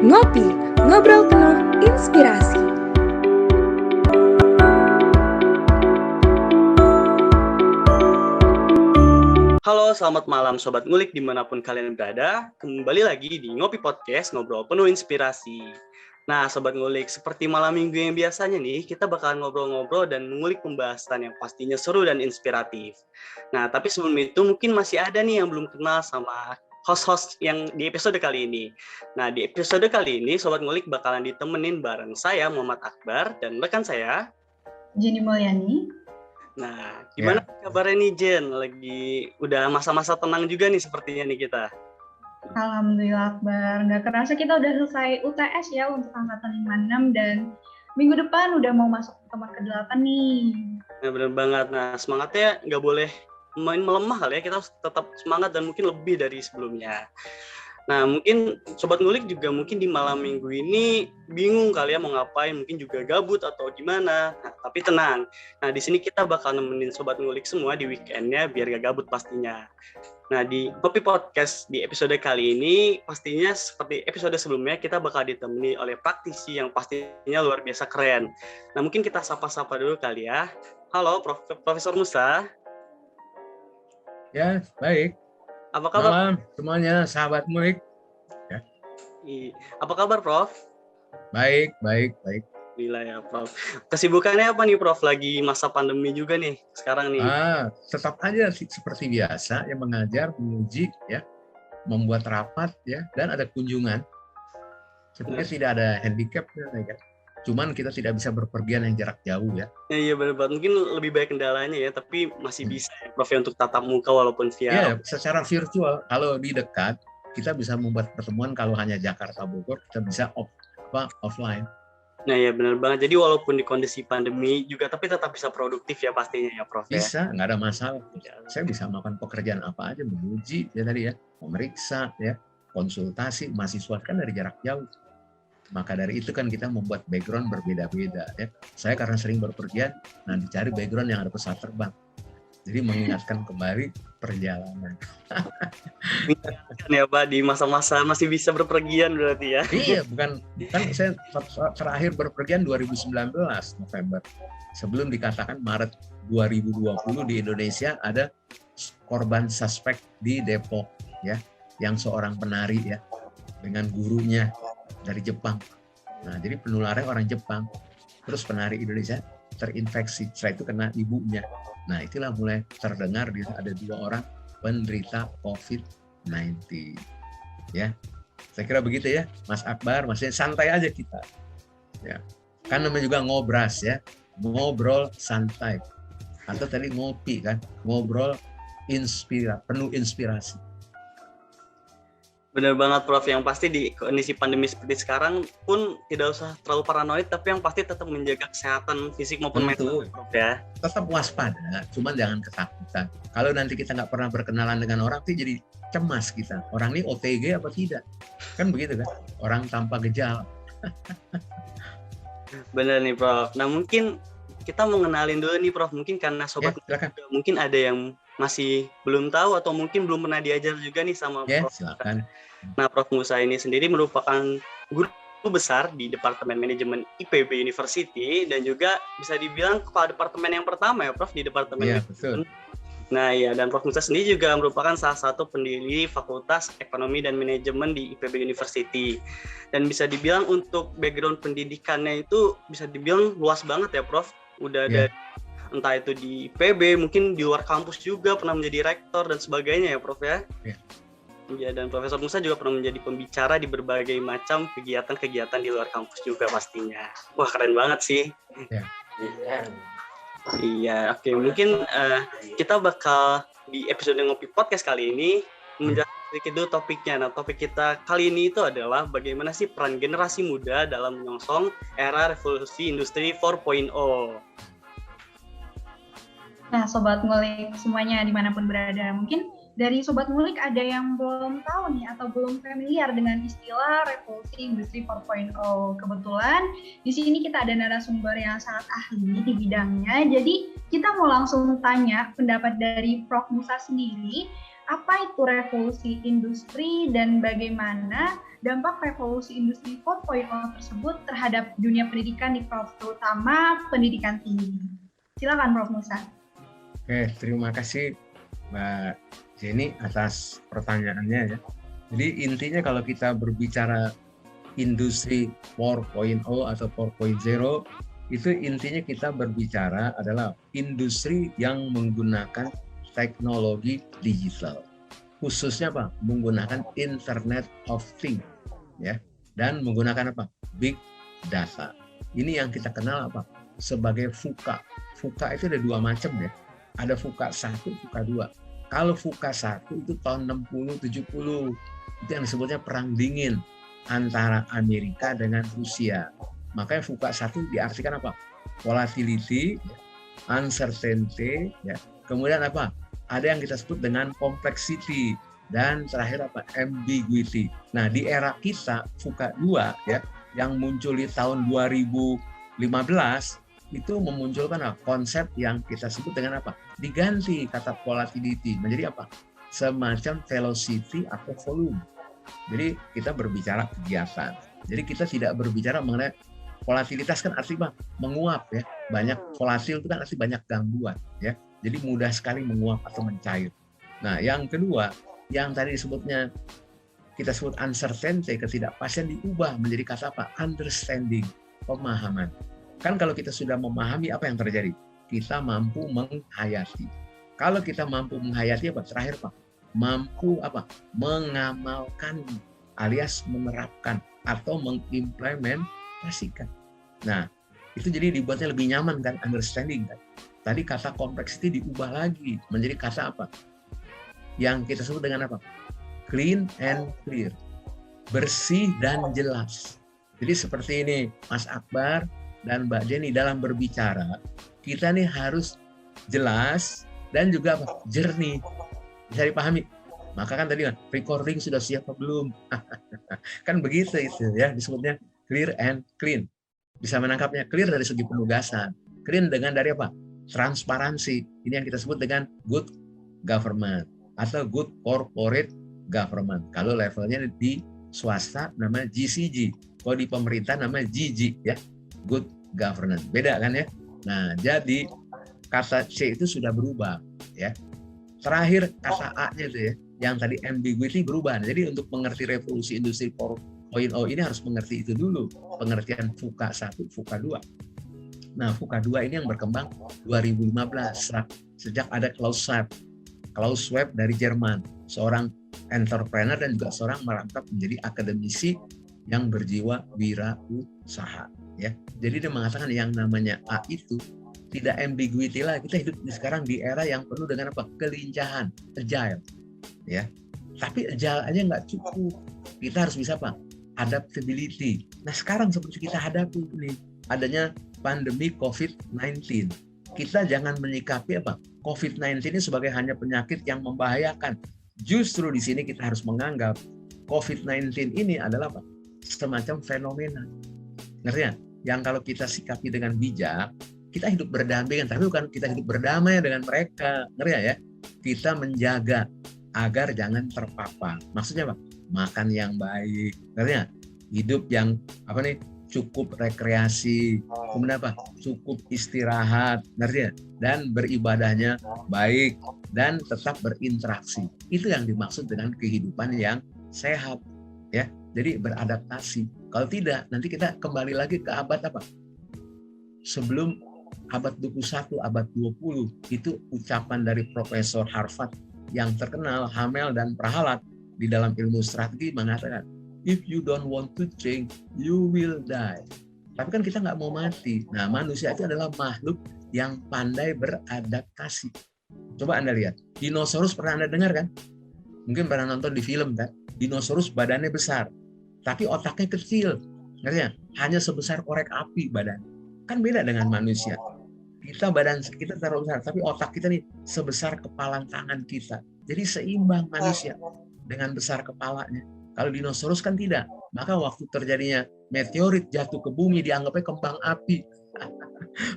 Ngopi, ngobrol penuh inspirasi. Halo, selamat malam Sobat Ngulik dimanapun kalian berada. Kembali lagi di Ngopi Podcast, ngobrol penuh inspirasi. Nah, Sobat Ngulik, seperti malam minggu yang biasanya nih, kita bakalan ngobrol-ngobrol dan mengulik pembahasan yang pastinya seru dan inspiratif. Nah, tapi sebelum itu mungkin masih ada nih yang belum kenal sama host-host yang di episode kali ini. Nah, di episode kali ini, Sobat Ngulik bakalan ditemenin bareng saya, Muhammad Akbar, dan rekan saya, Jenny Mulyani. Nah, gimana kabarnya nih Jen? Lagi udah masa-masa tenang juga nih sepertinya nih kita. Alhamdulillah Akbar, nggak kerasa kita udah selesai UTS ya untuk angkatan 56 dan minggu depan udah mau masuk pertemuan ke-8 nih. Nah, bener banget. Nah, semangatnya nggak boleh main melemah kali ya, kita harus tetap semangat dan mungkin lebih dari sebelumnya. Nah, mungkin Sobat Ngulik juga mungkin di malam minggu ini bingung kali ya mau ngapain, mungkin juga gabut atau gimana. Nah, tapi tenang. Nah, di sini kita bakal nemenin Sobat Ngulik semua di weekendnya biar gak gabut pastinya. Nah, di Ngopi Podcast di episode kali ini pastinya seperti episode sebelumnya kita bakal ditemani oleh praktisi yang pastinya luar biasa keren. Nah, mungkin kita sapa-sapa dulu kali ya. Halo, Profesor Musa. Ya, baik. Apa kabar? Malam semuanya, sahabat Ngulik. Ya. Apa kabar, Prof? Baik. Gila ya, Prof. Kesibukannya apa nih, Prof? Lagi masa pandemi juga nih sekarang nih. Tetap aja seperti biasa, ya mengajar, menguji, ya, membuat rapat, ya, dan ada kunjungan. Sebenarnya tidak ada handicapnya, ya. Cuman kita tidak bisa berpergian yang jarak jauh, ya. Iya benar banget. Mungkin lebih banyak kendalanya ya, tapi masih bisa ya, Prof, ya, untuk tatap muka walaupun via. Ya, secara virtual. Kalau di dekat, kita bisa membuat pertemuan. Kalau hanya Jakarta Bogor, kita bisa offline. Nah ya benar banget. Jadi walaupun di kondisi pandemi juga, tapi tetap bisa produktif ya pastinya ya, Prof. Bisa, nggak ada masalah. Saya bisa melakukan pekerjaan apa aja, menguji, ya tadi ya, memeriksa, ya, konsultasi mahasiswa kan dari jarak jauh. Maka dari itu kan kita membuat background berbeda-beda. Ya. Saya karena sering berpergian, nah dicari background yang ada pesawat terbang. Jadi mengingatkan kembali perjalanan. Ya Pak, di masa-masa masih bisa berpergian berarti ya. Iya, bukan saya terakhir berpergian 2019 November. Sebelum dikatakan Maret 2020 di Indonesia ada korban suspek di Depok, ya, yang seorang penari ya dengan gurunya dari Jepang. Nah, jadi penularannya orang Jepang. Terus penari Indonesia terinfeksi, setelah itu kena ibunya. Nah, itulah mulai terdengar ada 2 orang penderita COVID-19. Ya, saya kira begitu ya, Mas Akbar. Masih santai aja kita. Ya, kan namanya juga ngobras ya, ngobrol santai. Atau tadi ngopi kan, ngobrol penuh inspirasi. Benar banget, Prof. Yang pasti di kondisi pandemi seperti sekarang pun tidak usah terlalu paranoid, tapi yang pasti tetap menjaga kesehatan fisik maupun mental, Prof, ya. Tetap waspada, cuman jangan ketakutan. Kalau nanti kita nggak pernah berkenalan dengan orang, itu jadi cemas kita. Orang ini OTG apa tidak? Kan begitu kan? Orang tanpa gejala. Benar nih, Prof. Nah, mungkin kita mau kenalin dulu nih, Prof. Mungkin karena sobat mungkin ada yang masih belum tahu atau mungkin belum pernah diajar juga nih sama Prof. Silakan. Nah, Prof Musa ini sendiri merupakan guru besar di Departemen Manajemen IPB University dan juga bisa dibilang kepala departemen yang pertama ya, Prof, di Departemen. Betul. Nah, ya, dan Prof Musa sendiri juga merupakan salah satu pendiri Fakultas Ekonomi dan Manajemen di IPB University. Dan bisa dibilang untuk background pendidikannya itu bisa dibilang luas banget ya, Prof. Udah dari entah itu di IPB, mungkin di luar kampus juga pernah menjadi rektor dan sebagainya ya, Prof, ya. Ya, dan Profesor Musa juga pernah menjadi pembicara di berbagai macam kegiatan-kegiatan di luar kampus juga pastinya. Wah, keren banget sih. Iya, oke. Mungkin kita bakal di episode Ngopi Podcast kali ini menjelaskan sedikit dulu topiknya. Nah, topik kita kali ini itu adalah bagaimana sih peran generasi muda dalam menyongsong era revolusi industri 4.0. Nah, Sobat Ngulik semuanya dimanapun berada, mungkin dari Sobat Ngulik ada yang belum tahu nih atau belum familiar dengan istilah revolusi industri 4.0. Kebetulan di sini kita ada narasumber yang sangat ahli di bidangnya. Jadi kita mau langsung tanya pendapat dari Prof. Musa sendiri, apa itu revolusi industri dan bagaimana dampak revolusi industri 4.0 tersebut terhadap dunia pendidikan di Prof, terutama pendidikan tinggi. Silakan Prof. Musa. Oke, terima kasih Mbak Jenny atas pertanyaannya ya. Jadi intinya kalau kita berbicara industri 4.0 atau 4.0, itu intinya kita berbicara adalah industri yang menggunakan teknologi digital. Khususnya apa? Menggunakan Internet of Things ya, dan menggunakan apa? Big data. Ini yang kita kenal apa? Sebagai VUCA. VUCA itu ada dua macam ya. Ada VUCA 1, VUCA 2. Kalau VUCA 1 itu tahun 60-70, itu yang disebutnya perang dingin antara Amerika dengan Rusia. Makanya VUCA 1 diartikan apa? Volatility, uncertainty, ya. Kemudian apa? Ada yang kita sebut dengan complexity, dan terakhir apa? Ambiguity. Nah, di era kita VUCA 2 ya, yang muncul di tahun 2015 itu memunculkan konsep yang kita sebut dengan apa? Diganti kata volatility menjadi apa? Semacam velocity atau volume. Jadi kita berbicara kegiatan. Jadi kita tidak berbicara mengenai volatilitas, kan artinya menguap ya. Banyak volatil itu kan artinya banyak gangguan ya. Jadi mudah sekali menguap atau mencair. Nah, yang kedua, yang tadi disebutnya kita sebut uncertainty, ketidakpastian, diubah menjadi kata apa? Understanding, pemahaman. Kan kalau kita sudah memahami apa yang terjadi, kita mampu menghayati. Kalau kita mampu menghayati apa? Terakhir Pak, mampu apa? Mengamalkan alias menerapkan atau mengimplementasikan. Nah, itu jadi dibuatnya lebih nyaman kan, understanding kan. Tadi kata complexity diubah lagi menjadi kata apa? Yang kita sebut dengan apa? Clean and clear. Bersih dan jelas. Jadi seperti ini Mas Akbar dan Mbak Jenny, dalam berbicara kita nih harus jelas dan juga apa? Jernih, bisa dipahami. Maka kan tadi kan recording sudah siap apa belum? Kan begitu itu ya, disebutnya clear and clean. Bisa menangkapnya clear dari segi penugasan, clean dengan dari apa? Transparansi. Ini yang kita sebut dengan good government atau good corporate government. Kalau levelnya di swasta namanya GCG, kalau di pemerintah namanya GG ya. Good governance. Beda kan ya? Nah, jadi kata C itu sudah berubah ya. Terakhir kata A-nya itu ya, yang tadi ambiguity berubah. Jadi untuk mengerti revolusi industri 4.0 ini harus mengerti itu dulu, pengertian VUCA 1, VUCA 2. Nah, VUCA 2 ini yang berkembang 2015 sejak ada Klaus Schwab dari Jerman, seorang entrepreneur dan juga seorang merangkap menjadi akademisi yang berjiwa wirausaha. Ya, jadi dia mengatakan yang namanya A itu tidak ambiguity lah. Kita hidup sekarang di era yang penuh dengan apa? Kelincahan, agile, ya. Tapi agile aja nggak cukup. Kita harus bisa apa? Adaptability. Nah sekarang seperti kita hadapi ini adanya pandemi COVID-19. Kita jangan menyikapi apa? COVID-19 ini sebagai hanya penyakit yang membahayakan. Justru di sini kita harus menganggap COVID-19 ini adalah apa? Semacam fenomena. Ngerti ya? Yang kalau kita sikapi dengan bijak, kita hidup berdampingan, tapi bukan kita hidup berdamai dengan mereka. Ngerti ya? Kita menjaga agar jangan terpapar. Maksudnya apa? Makan yang baik. Ngerti ya? Hidup yang apa nih? Cukup rekreasi, kemudian apa? Cukup istirahat, ngerti ya? Dan beribadahnya baik dan tetap berinteraksi. Itu yang dimaksud dengan kehidupan yang sehat, ya. Jadi beradaptasi. Kalau tidak, nanti kita kembali lagi ke abad apa? Sebelum abad 21, abad 20. Itu ucapan dari Profesor Harvard yang terkenal, Hamel dan Prahalat di dalam ilmu strategi mengatakan, if you don't want to change, you will die. Tapi kan kita nggak mau mati. Nah, manusia itu adalah makhluk yang pandai beradaptasi. Coba Anda lihat, dinosaurus pernah Anda dengar kan? Mungkin pernah nonton di film kan? Dinosaurus badannya besar, tapi otaknya kecil. Ngerti ya? Hanya sebesar korek api badan. Kan beda dengan manusia. badan kita terlalu besar, tapi otak kita nih sebesar kepalan tangan kita. Jadi seimbang manusia dengan besar kepalanya. Kalau dinosaurus kan tidak. Maka waktu terjadinya meteorit jatuh ke bumi dianggapnya kembang api.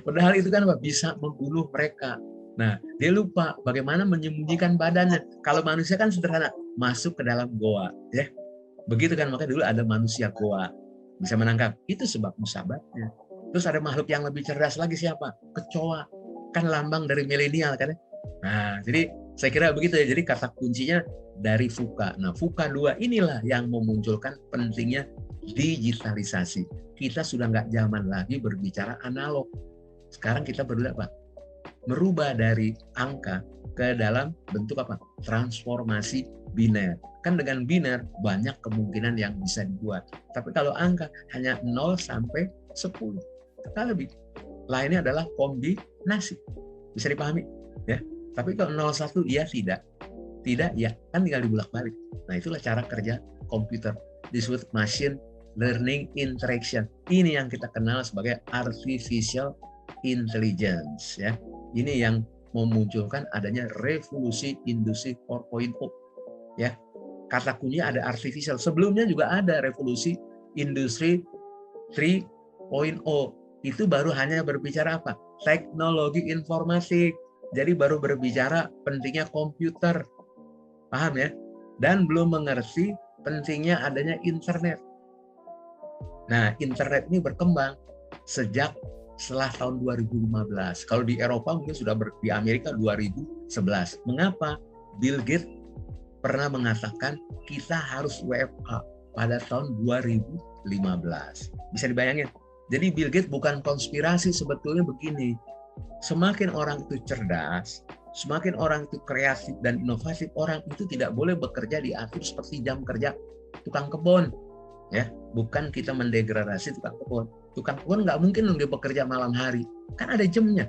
Padahal itu kan bisa membunuh mereka. Nah, dia lupa bagaimana menyembunyikan badannya. Kalau manusia kan sederhana, masuk ke dalam goa, ya. Begitu kan, makanya dulu ada manusia goa, bisa menangkap. Itu sebab musabatnya. Terus ada makhluk yang lebih cerdas lagi, siapa? Kecoa. Kan lambang dari milenial kan ya. Nah, jadi saya kira begitu ya. Jadi kata kuncinya dari VUCA. Nah, VUCA 2 inilah yang memunculkan pentingnya digitalisasi. Kita sudah nggak zaman lagi berbicara analog. Sekarang kita berubah apa? Merubah dari angka ke dalam bentuk apa? Transformasi biner. Kan dengan biner banyak kemungkinan yang bisa dibuat. Tapi kalau angka hanya 0 sampai 10. Kita lebih. Lainnya adalah kombinasi. Bisa dipahami? Ya. Tapi kalau 01 iya tidak. Tidak ya, kan tinggal dibulak-balik. Nah, itulah cara kerja komputer. Disebut machine learning interaction. Ini yang kita kenal sebagai artificial intelligence, ya. Ini yang memunculkan adanya revolusi industri 4.0, ya. Kata kuncinya ada artificial. Sebelumnya juga ada revolusi industri 3.0. Itu baru hanya berbicara apa? Teknologi informatik. Jadi baru berbicara pentingnya komputer. Paham ya? Dan belum mengerti pentingnya adanya internet. Nah, internet ini berkembang sejak setelah tahun 2015. Kalau di Eropa mungkin sudah di Amerika 2011. Mengapa? Bill Gates pernah mengatakan kita harus WFH pada tahun 2015. Bisa dibayangin? Jadi Bill Gates bukan konspirasi, sebetulnya begini. Semakin orang itu cerdas, semakin orang itu kreatif dan inovatif, orang itu tidak boleh bekerja diatur seperti jam kerja tukang kebun, ya. Bukan kita mendegradasi tukang kebun. Tukang kebun nggak mungkin dia bekerja malam hari, kan ada jamnya.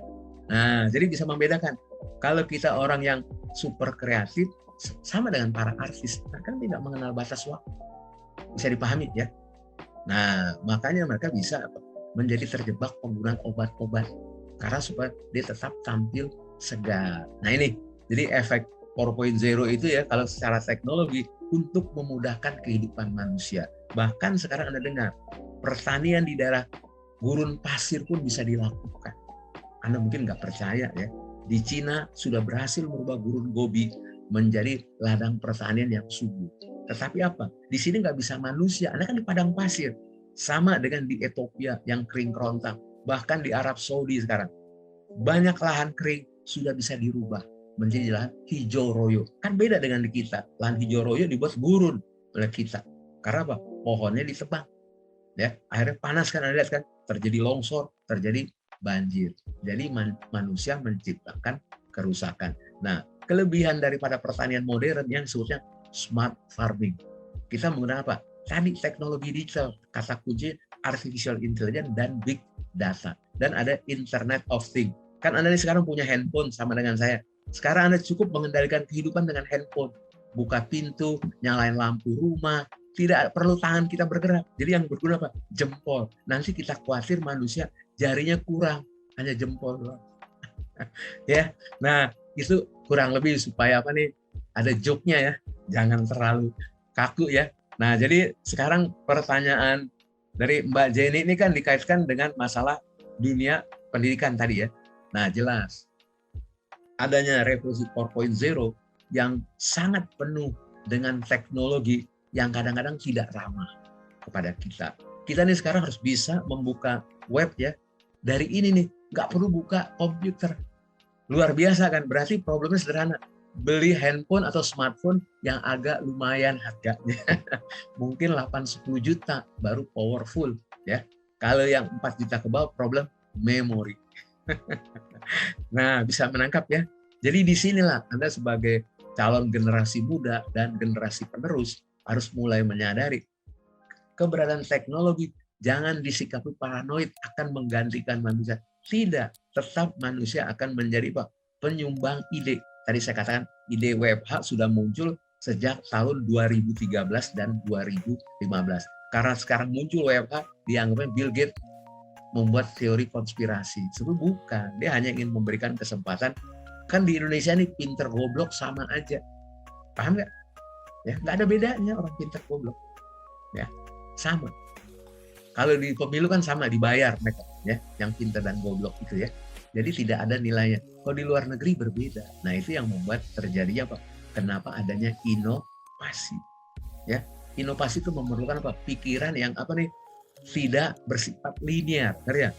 Nah, jadi bisa membedakan. Kalau kita orang yang super kreatif, sama dengan para artis, kan tidak mengenal batas waktu. Bisa dipahami ya. Nah, makanya mereka bisa menjadi terjebak penggunaan obat-obat karena supaya dia tetap tampil segar. Nah ini, jadi efek 4.0 itu ya, kalau secara teknologi untuk memudahkan kehidupan manusia. Bahkan sekarang Anda dengar, pertanian di daerah gurun pasir pun bisa dilakukan. Anda mungkin nggak percaya ya, di Cina sudah berhasil merubah gurun Gobi menjadi ladang pertanian yang subur. Tetapi apa? Di sini nggak bisa manusia, Anda kan di padang pasir. Sama dengan di Ethiopia yang kering kerontang. Bahkan di Arab Saudi sekarang. Banyak lahan kering sudah bisa dirubah menjadi lahan hijau royo. Kan beda dengan di kita. Lahan hijau royo dibuat gurun oleh kita. Karena apa? Pohonnya ditebang. Ya, akhirnya panas kan, Anda lihat kan? Terjadi longsor, terjadi banjir. Jadi manusia menciptakan kerusakan. Nah, kelebihan daripada pertanian modern yang disebutnya smart farming. Kita menggunakan apa? Tadi teknologi digital, kata kunci artificial intelligence dan big data. Dan ada Internet of Things. Kan Anda ini sekarang punya handphone sama dengan saya. Sekarang Anda cukup mengendalikan kehidupan dengan handphone. Buka pintu, nyalain lampu rumah, tidak perlu tangan kita bergerak. Jadi yang berguna apa? Jempol. Nanti kita khawatir manusia jarinya kurang, hanya jempol doang. Ya, nah itu kurang lebih supaya apa nih? Ada joke-nya ya, jangan terlalu kaku ya. Nah, jadi sekarang pertanyaan dari Mbak Jenny ini kan dikaitkan dengan masalah dunia pendidikan tadi ya. Nah, jelas adanya revolusi 4.0 yang sangat penuh dengan teknologi yang kadang-kadang tidak ramah kepada kita. Kita nih sekarang harus bisa membuka web ya. Dari ini nih, nggak perlu buka komputer. Luar biasa kan, berarti problemnya sederhana. Beli handphone atau smartphone yang agak lumayan harganya. Mungkin 8-10 juta baru powerful ya. Kalau yang 4 juta ke bawah problem memori. Nah, bisa menangkap ya. Jadi disinilah Anda sebagai calon generasi muda dan generasi penerus harus mulai menyadari keberadaan teknologi jangan disikapi paranoid akan menggantikan manusia. Tidak, tetap manusia akan menjadi penyumbang ide. Tadi saya katakan ide WFH sudah muncul sejak tahun 2013 dan 2015. Karena sekarang muncul WFH, dianggapnya Bill Gates membuat teori konspirasi. Sebenarnya bukan. Dia hanya ingin memberikan kesempatan. Kan di Indonesia ini pinter goblok sama aja. Paham nggak? Ya, nggak ada bedanya orang pinter goblok. Ya, sama. Kalau di pemilu kan sama, dibayar mereka, ya, yang pinter dan goblok itu ya. Jadi tidak ada nilainya. Kalau di luar negeri berbeda. Nah, itu yang membuat terjadinya apa? Kenapa adanya inovasi? Ya, inovasi itu memerlukan apa? Pikiran yang apa nih? Tidak bersifat linear, ya,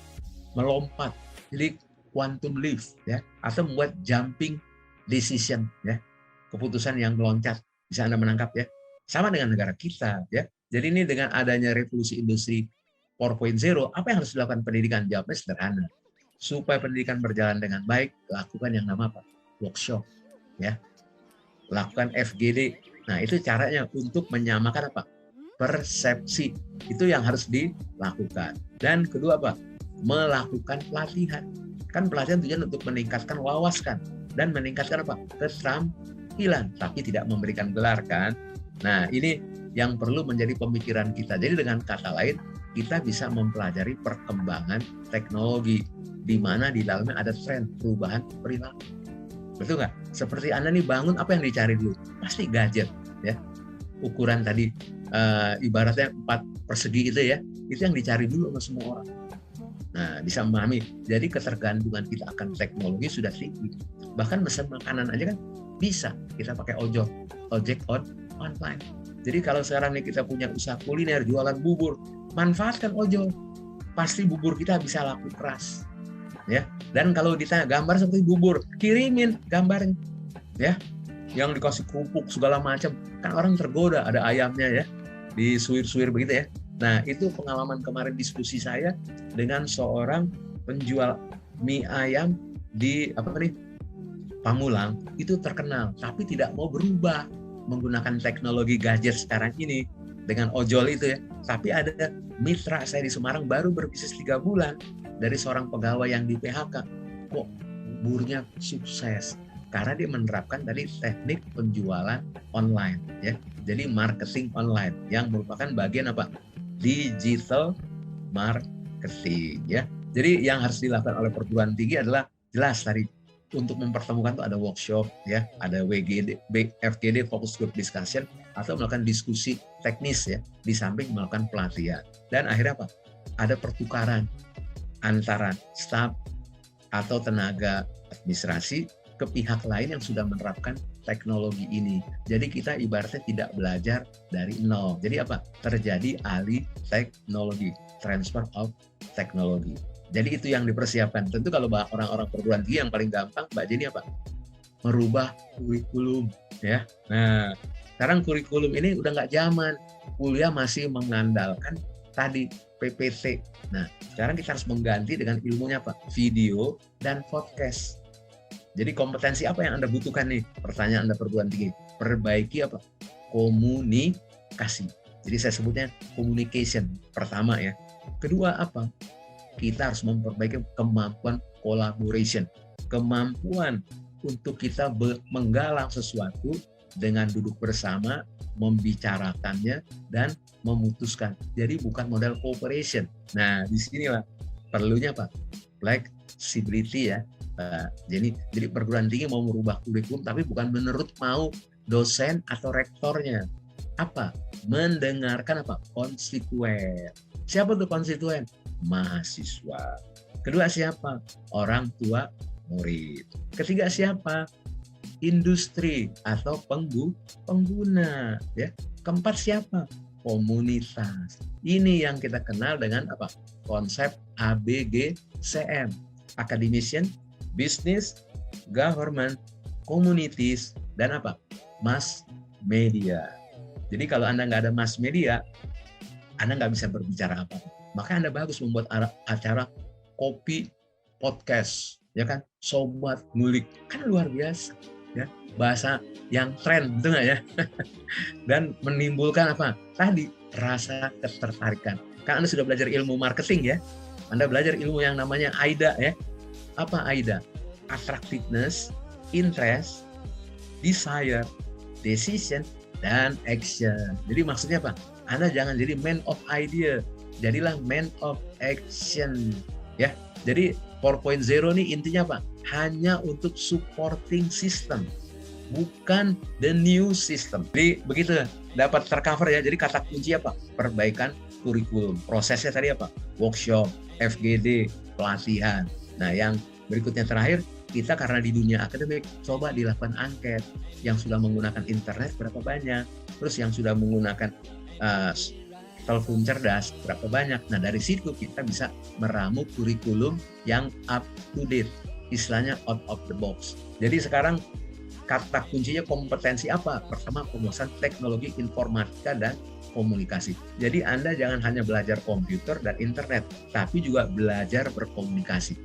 melompat. Jadi quantum leap, ya, atau membuat jumping decision, ya, keputusan yang meloncat. Bisa Anda menangkap, ya. Sama dengan negara kita, ya. Jadi ini dengan adanya revolusi industri 4.0, apa yang harus dilakukan pendidikan? Jawabnya sederhana. Supaya pendidikan berjalan dengan baik, lakukan yang nama apa? Workshop, ya. Lakukan FGD. Nah, itu caranya untuk menyamakan apa? Persepsi. Itu yang harus dilakukan. Dan kedua apa? Melakukan pelatihan. Kan pelatihan tujuan untuk meningkatkan wawasan dan meningkatkan apa? Keterampilan, tapi tidak memberikan gelar kan. Nah, ini yang perlu menjadi pemikiran kita. Jadi dengan kata lain, kita bisa mempelajari perkembangan teknologi di mana di dalamnya ada tren perubahan perilaku. Betul nggak? Seperti Anda nih bangun, apa yang dicari dulu? Pasti gadget, ya. Ukuran tadi ibaratnya 4 persegi itu ya, itu yang dicari dulu sama semua orang. Nah, bisa memahami. Jadi ketergantungan kita akan teknologi sudah tinggi. Bahkan pesan makanan aja kan bisa kita pakai ojek online. Jadi kalau sekarang nih kita punya usaha kuliner, jualan bubur, manfaatkan ojol. Pasti bubur kita bisa laku keras. Ya. Dan kalau ditanya gambar seperti bubur, kirimin gambarnya. Ya. Yang dikasih kerupuk segala macam, kan orang tergoda, ada ayamnya ya. Disuir-suir begitu ya. Nah, itu pengalaman kemarin diskusi saya dengan seorang penjual mie ayam di Pamulang, itu terkenal, tapi tidak mau berubah menggunakan teknologi gadget sekarang ini dengan ojol itu ya. Tapi ada mitra saya di Semarang baru berbisnis 3 bulan dari seorang pegawai yang di PHK. Kok buburnya sukses? Karena dia menerapkan tadi teknik penjualan online ya. Jadi marketing online yang merupakan bagian apa? Digital marketing ya. Jadi yang harus dilakukan oleh perguruan tinggi adalah jelas tadi untuk mempertemukan itu ada workshop ya, ada WGD, FGD focus group discussion atau melakukan diskusi teknis ya, di samping melakukan pelatihan. Dan akhirnya apa? Ada pertukaran antara staf atau tenaga administrasi ke pihak lain yang sudah menerapkan teknologi ini. Jadi kita ibaratnya tidak belajar dari nol. Jadi apa? Terjadi alih teknologi, transfer of teknologi. Jadi itu yang dipersiapkan. Tentu kalau orang-orang perguruan tinggi yang paling gampang, Mbak Jenny apa? Merubah kurikulum, ya. Nah, sekarang kurikulum ini udah nggak zaman. Kuliah masih mengandalkan tadi PPT. Nah, sekarang kita harus mengganti dengan ilmunya apa? Video dan podcast. Jadi kompetensi apa yang Anda butuhkan nih? Pertanyaan Anda perguruan tinggi. Perbaiki apa? Komunikasi. Jadi saya sebutnya communication pertama ya. Kedua apa? Kita harus memperbaiki kemampuan collaboration. Kemampuan untuk kita menggalang sesuatu dengan duduk bersama, membicarakannya, dan memutuskan. Jadi bukan model cooperation. Nah, disinilah perlunya apa? Flexibility ya. Jadi perguruan tinggi mau merubah kurikulum, tapi bukan menurut mau dosen atau rektornya. Apa? Mendengarkan apa? Konstituen. Siapa tuh konstituen? Mahasiswa. Kedua siapa? Orang tua murid. Ketiga siapa? Industri atau pengguna. Ya. Keempat siapa? Komunitas. Ini yang kita kenal dengan apa? Konsep ABGCM. Academician, Business, Government, Communities, dan apa? Mass media. Jadi kalau Anda nggak ada mass media, Anda nggak bisa berbicara apa-apa. Maka Anda bagus membuat acara kopi podcast, ya kan? Sobat Ngulik, kan luar biasa, ya. Bahasa yang tren, betul nggak ya? Dan menimbulkan apa? Tadi rasa ketertarikan. Kan Anda sudah belajar ilmu marketing ya? Anda belajar ilmu yang namanya AIDA ya. Apa AIDA? Attractiveness, interest, desire, decision, dan action. Jadi maksudnya apa? Anda jangan jadi man of idea, jadilah man of action. Ya, jadi 4.0 ini intinya apa? Hanya untuk supporting system, bukan the new system. Jadi begitu dapat tercover ya. Jadi kata kunci apa? Perbaikan kurikulum. Prosesnya tadi apa? Workshop, FGD, pelatihan. Nah, yang berikutnya terakhir, kita karena di dunia akademik coba dilakukan angket yang sudah menggunakan internet berapa banyak, terus yang sudah menggunakan telepon cerdas berapa banyak. Nah, dari situ kita bisa meramu kurikulum yang up to date, istilahnya out of the box. Jadi sekarang kata kuncinya kompetensi apa? Pertama, penguasaan teknologi informatika dan komunikasi. Jadi Anda jangan hanya belajar komputer dan internet, tapi juga belajar berkomunikasi.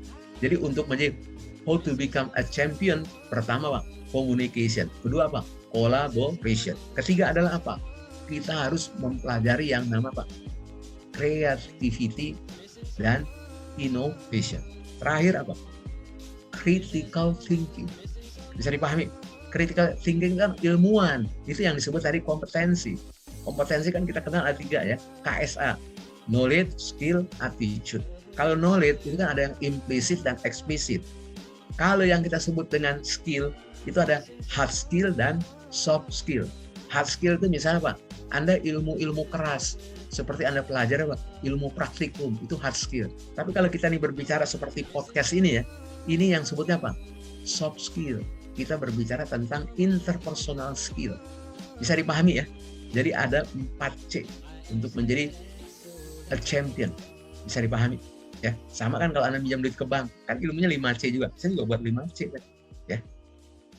Jadi untuk menjadi how to become a champion, pertama Pak, communication. Kedua apa? Collaboration. Ketiga adalah apa? Kita harus mempelajari yang nama Pak, creativity dan innovation. Terakhir apa? Critical thinking. Bisa dipahami? Critical thinking kan ilmuwan. Itu yang disebut tadi kompetensi. Kompetensi kan kita kenal ada 3 ya. KSA. Knowledge, skill, attitude. Kalau knowledge itu kan ada yang implisit dan eksplisit. Kalau yang kita sebut dengan skill, itu ada hard skill dan soft skill. Hard skill itu misalnya Pak, Anda ilmu-ilmu keras, seperti Anda pelajari Pak, ilmu praktikum, itu hard skill. Tapi kalau kita nih berbicara seperti podcast ini ya, ini yang sebutnya apa? Soft skill. Kita berbicara tentang interpersonal skill. Bisa dipahami ya? Jadi ada 4C untuk menjadi a champion. Bisa dipahami? Ya, sama kan kalau Anda pinjam duit ke bank, kan ilmunya 5C juga. Saya juga buat 5C kan. Ya.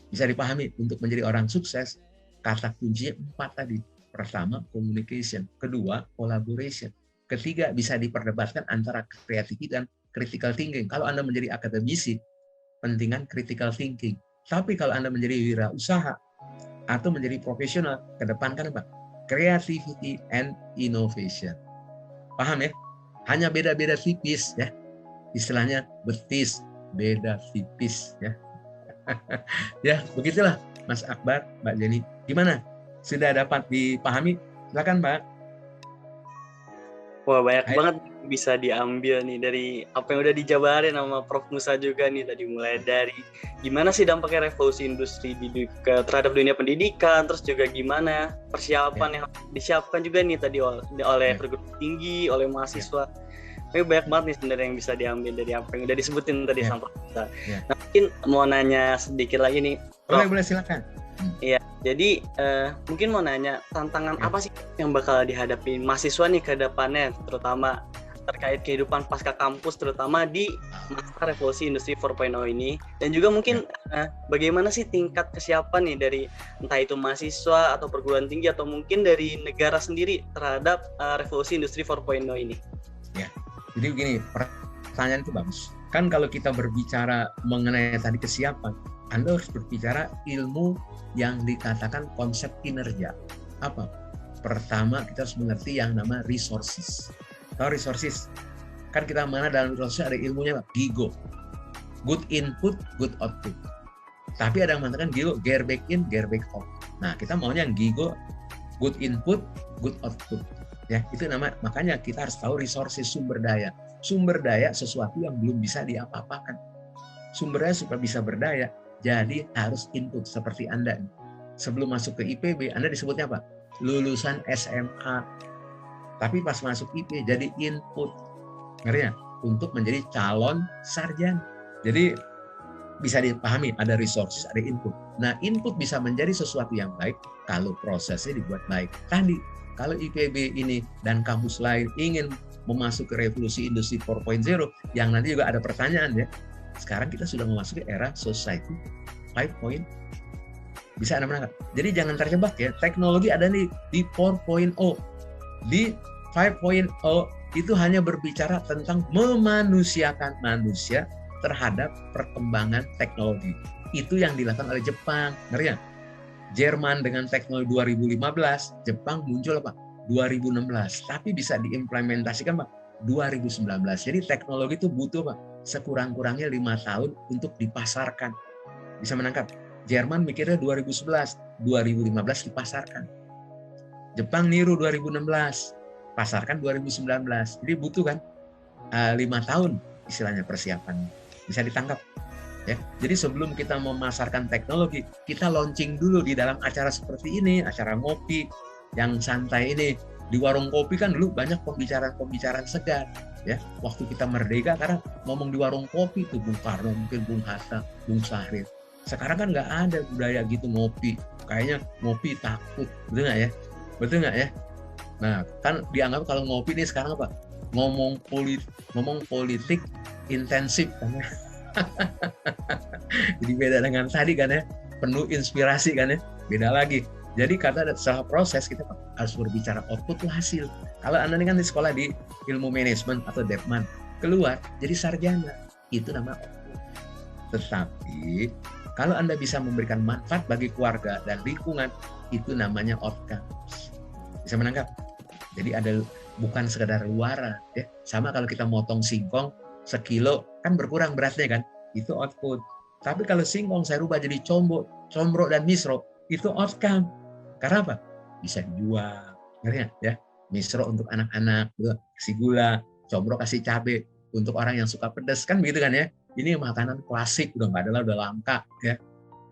Bisa dipahami untuk menjadi orang sukses, kata kuncinya 4 tadi. Pertama, communication. Kedua, collaboration. Ketiga, bisa diperdebatkan antara creativity dan critical thinking. Kalau Anda menjadi akademisi, pentingan critical thinking. Tapi kalau Anda menjadi wirausaha atau menjadi profesional, kedepankan apa? Creativity and innovation. Paham ya? Hanya beda-beda tipis ya. Istilahnya betis, beda tipis ya. Ya, begitulah Mas Akbar, Mbak Jenny. Gimana? Sudah dapat dipahami? Silakan, Mbak. Wah, banyak banget bisa diambil nih dari apa yang udah dijabarin sama Prof. Musa juga nih tadi, mulai dari gimana sih dampaknya revolusi industri terhadap dunia pendidikan, terus juga gimana persiapan yang disiapkan juga nih tadi oleh perguruan tinggi, oleh mahasiswa. Banyak banget nih sebenarnya yang bisa diambil dari apa yang udah disebutin tadi sama Prof. Musa. Nah, mungkin mau nanya sedikit lagi nih, Prof. Boleh silakan. Iya, jadi mungkin mau nanya tantangan apa sih yang bakal dihadapi mahasiswa nih ke depannya, terutama terkait kehidupan pasca kampus, terutama di masa revolusi industri 4.0 ini, dan juga mungkin bagaimana sih tingkat kesiapan nih dari entah itu mahasiswa atau perguruan tinggi atau mungkin dari negara sendiri terhadap revolusi industri 4.0 ini. Ya, jadi begini, pertanyaan itu bagus. Kan kalau kita berbicara mengenai tadi kesiapan, Anda harus berbicara ilmu yang dikatakan konsep kinerja. Apa? Pertama, kita harus mengerti yang nama resources. Tahu resources? Kan kita mana dalam resources ada ilmunya, GIGO. Good input, good output. Tapi ada yang mengatakan GIGO, gear back in, gear back out. Nah, kita maunya yang GIGO, good input, good output. Ya, itu makanya kita harus tahu resources, sumber daya. Sumber daya sesuatu yang belum bisa diapa-apakan. Sumber daya supaya bisa berdaya, jadi harus input seperti Anda. Sebelum masuk ke IPB, Anda disebutnya apa? Lulusan SMA. Tapi pas masuk IP jadi input. Ngerti ya? Untuk menjadi calon sarjana. Jadi bisa dipahami, ada resources, ada input. Nah, input bisa menjadi sesuatu yang baik kalau prosesnya dibuat baik. Tadi, kalau IPB ini dan kampus lain ingin memasuki revolusi industri 4.0, yang nanti juga ada pertanyaan ya. Sekarang kita sudah memasuki era society 5.0. Bisa Anda menangkap. Jadi jangan terjebak ya. Teknologi ada di 4.0. Di 5.0 itu hanya berbicara tentang memanusiakan manusia terhadap perkembangan teknologi. Itu yang dilakukan oleh Jepang. Ngerti ya? Jerman dengan teknologi 2015, Jepang muncul apa? 2016. Tapi bisa diimplementasikan Pak 2019. Jadi teknologi itu butuh Pak sekurang-kurangnya 5 tahun untuk dipasarkan. Bisa menangkap. Jerman mikirnya 2011, 2015 dipasarkan. Jepang niru 2016. pasarkan 2019. Jadi butuh kan 5 tahun istilahnya persiapannya. Bisa ditangkap. Ya, jadi sebelum kita memasarkan teknologi, kita launching dulu di dalam acara seperti ini, acara ngopi yang santai ini. Di warung kopi kan dulu banyak pembicaraan-pembicaraan segar. Ya, waktu kita merdeka, karena ngomong di warung kopi itu Bung Karno, mungkin Bung Hatta, Bung Syahrir. Sekarang kan nggak ada budaya gitu ngopi. Kayaknya ngopi takut, betul nggak ya? Betul nggak ya? Nah, kan dianggap kalau ngopi ini sekarang apa? Ngomong politik intensif kan ya. Jadi beda dengan tadi kan ya, penuh inspirasi kan ya, beda lagi. Jadi karena setelah proses kita harus berbicara output itu hasil. Kalau Anda ini kan di sekolah di ilmu manajemen atau Depman, keluar jadi sarjana, itu nama output. Tetapi kalau Anda bisa memberikan manfaat bagi keluarga dan lingkungan, itu namanya outcomes. Bisa menangkap? Jadi ada bukan sekedar luaran ya. Sama kalau kita motong singkong sekilo kan berkurang beratnya kan, itu output. Tapi kalau singkong saya rubah jadi combro dan misro, itu outcome. Karena apa? Bisa dijual, ya. Misro untuk anak-anak, kasih gula, combro kasih cabai untuk orang yang suka pedas kan begitu kan ya. Ini makanan klasik, udah nggak ada lah, udah langka ya.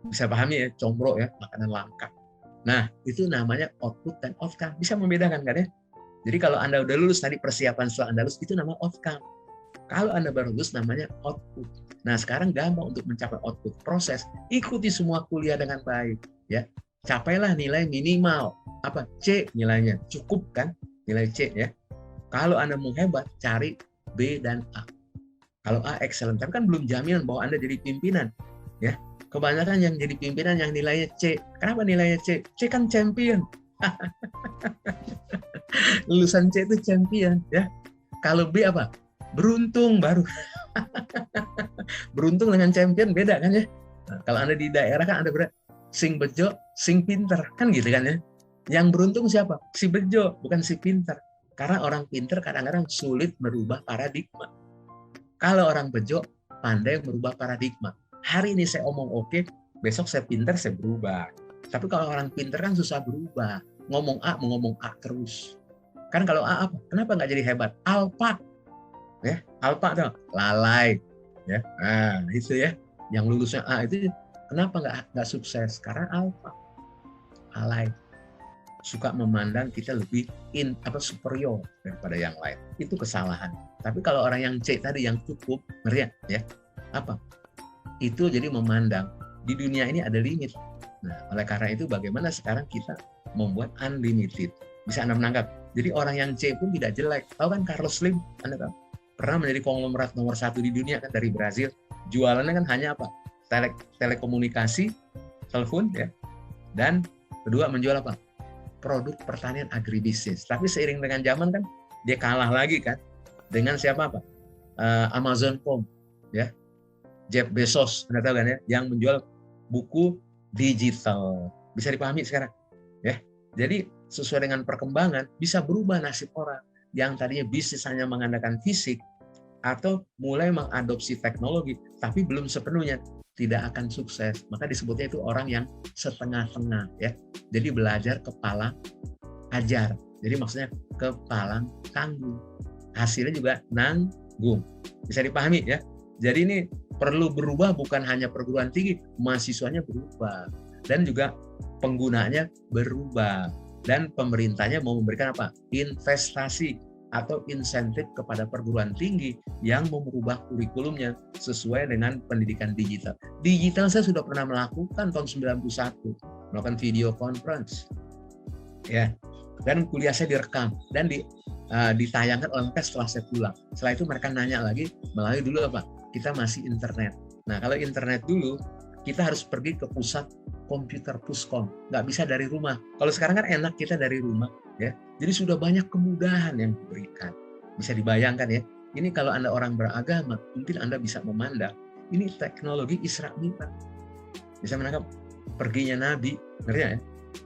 Bisa pahami ya, combro ya, makanan langka. Nah, itu namanya output dan outcome. Bisa membedakan kan ya. Jadi kalau Anda udah lulus tadi, persiapan setelah Anda lulus itu nama outcome. Kalau Anda baru lulus namanya output. Nah, sekarang gampang untuk mencapai output. Proses, ikuti semua kuliah dengan baik, ya. Capailah nilai minimal apa? C nilainya. Cukup kan nilai C ya. Kalau Anda mau hebat, cari B dan A. Kalau A excellent, tapi kan belum jaminan bahwa Anda jadi pimpinan, ya. Kebanyakan yang jadi pimpinan yang nilainya C. Kenapa nilainya C? C kan champion. Lulusan C itu champion, ya. Kalau B apa? Beruntung baru. Beruntung dengan champion beda kan ya. Nah, kalau Anda di daerah kan Anda sing bejo, sing pinter kan gitu kan ya. Yang beruntung siapa? Si bejo, bukan si pinter. Karena orang pinter kadang-kadang sulit merubah paradigma. Kalau orang bejo pandai merubah paradigma. Hari ini saya omong oke, besok saya pinter, saya berubah. Tapi kalau orang pinter kan susah berubah. Ngomong A, mau ngomong A terus. Kan kalau A apa? Kenapa nggak jadi hebat? Alpa. Ya, alpa tuh lalai, ya. Nah, itu ya, yang lulusnya A itu kenapa nggak sukses? Karena alpa, alay, suka memandang kita lebih superior daripada yang lain. Itu kesalahan. Tapi kalau orang yang C tadi yang cukup, ngeri ya, apa? Itu jadi memandang di dunia ini ada limit. Nah, oleh karena itu bagaimana sekarang kita membuat unlimited? Bisa Anda menangkap? Jadi orang yang C pun tidak jelek. Tahu kan Carlos Slim? Anda tahu? Pernah menjadi konglomerat nomor 1 di dunia kan dari Brazil. Jualannya kan hanya apa? Telekomunikasi, telepon ya. Dan kedua menjual apa? Produk pertanian agribisnis. Tapi seiring dengan zaman kan dia kalah lagi kan dengan siapa apa? Amazon.com ya. Jeff Bezos, Anda tahu kan ya, yang menjual buku digital. Bisa dipahami sekarang ya. Jadi sesuai dengan perkembangan bisa berubah nasib orang yang tadinya bisnis hanya mengandalkan fisik atau mulai mengadopsi teknologi tapi belum sepenuhnya, tidak akan sukses. Maka disebutnya itu orang yang setengah-tengah ya. Jadi belajar kepala ajar. Jadi maksudnya kepala tanggung. Hasilnya juga nanggung. Bisa dipahami ya. Jadi ini perlu berubah, bukan hanya perguruan tinggi, mahasiswanya berubah dan juga penggunanya berubah. Dan pemerintahnya mau memberikan apa? Investasi atau insentif kepada perguruan tinggi yang mau merubah kurikulumnya sesuai dengan pendidikan digital. Digital saya sudah pernah melakukan tahun 91, melakukan video conference. Ya. Dan kuliah saya direkam dan ditayangkan oleh mereka setelah saya pulang. Setelah itu mereka nanya lagi melalui dulu apa? Kita masih internet. Nah, kalau internet dulu kita harus pergi ke pusat komputer Puskom, nggak bisa dari rumah. Kalau sekarang kan enak kita dari rumah, ya. Jadi sudah banyak kemudahan yang diberikan. Bisa dibayangkan ya. Ini kalau Anda orang beragama, mungkin Anda bisa memandang ini teknologi Isra Mi'raj. Bisa menangkap perginya Nabi, ngerti ya?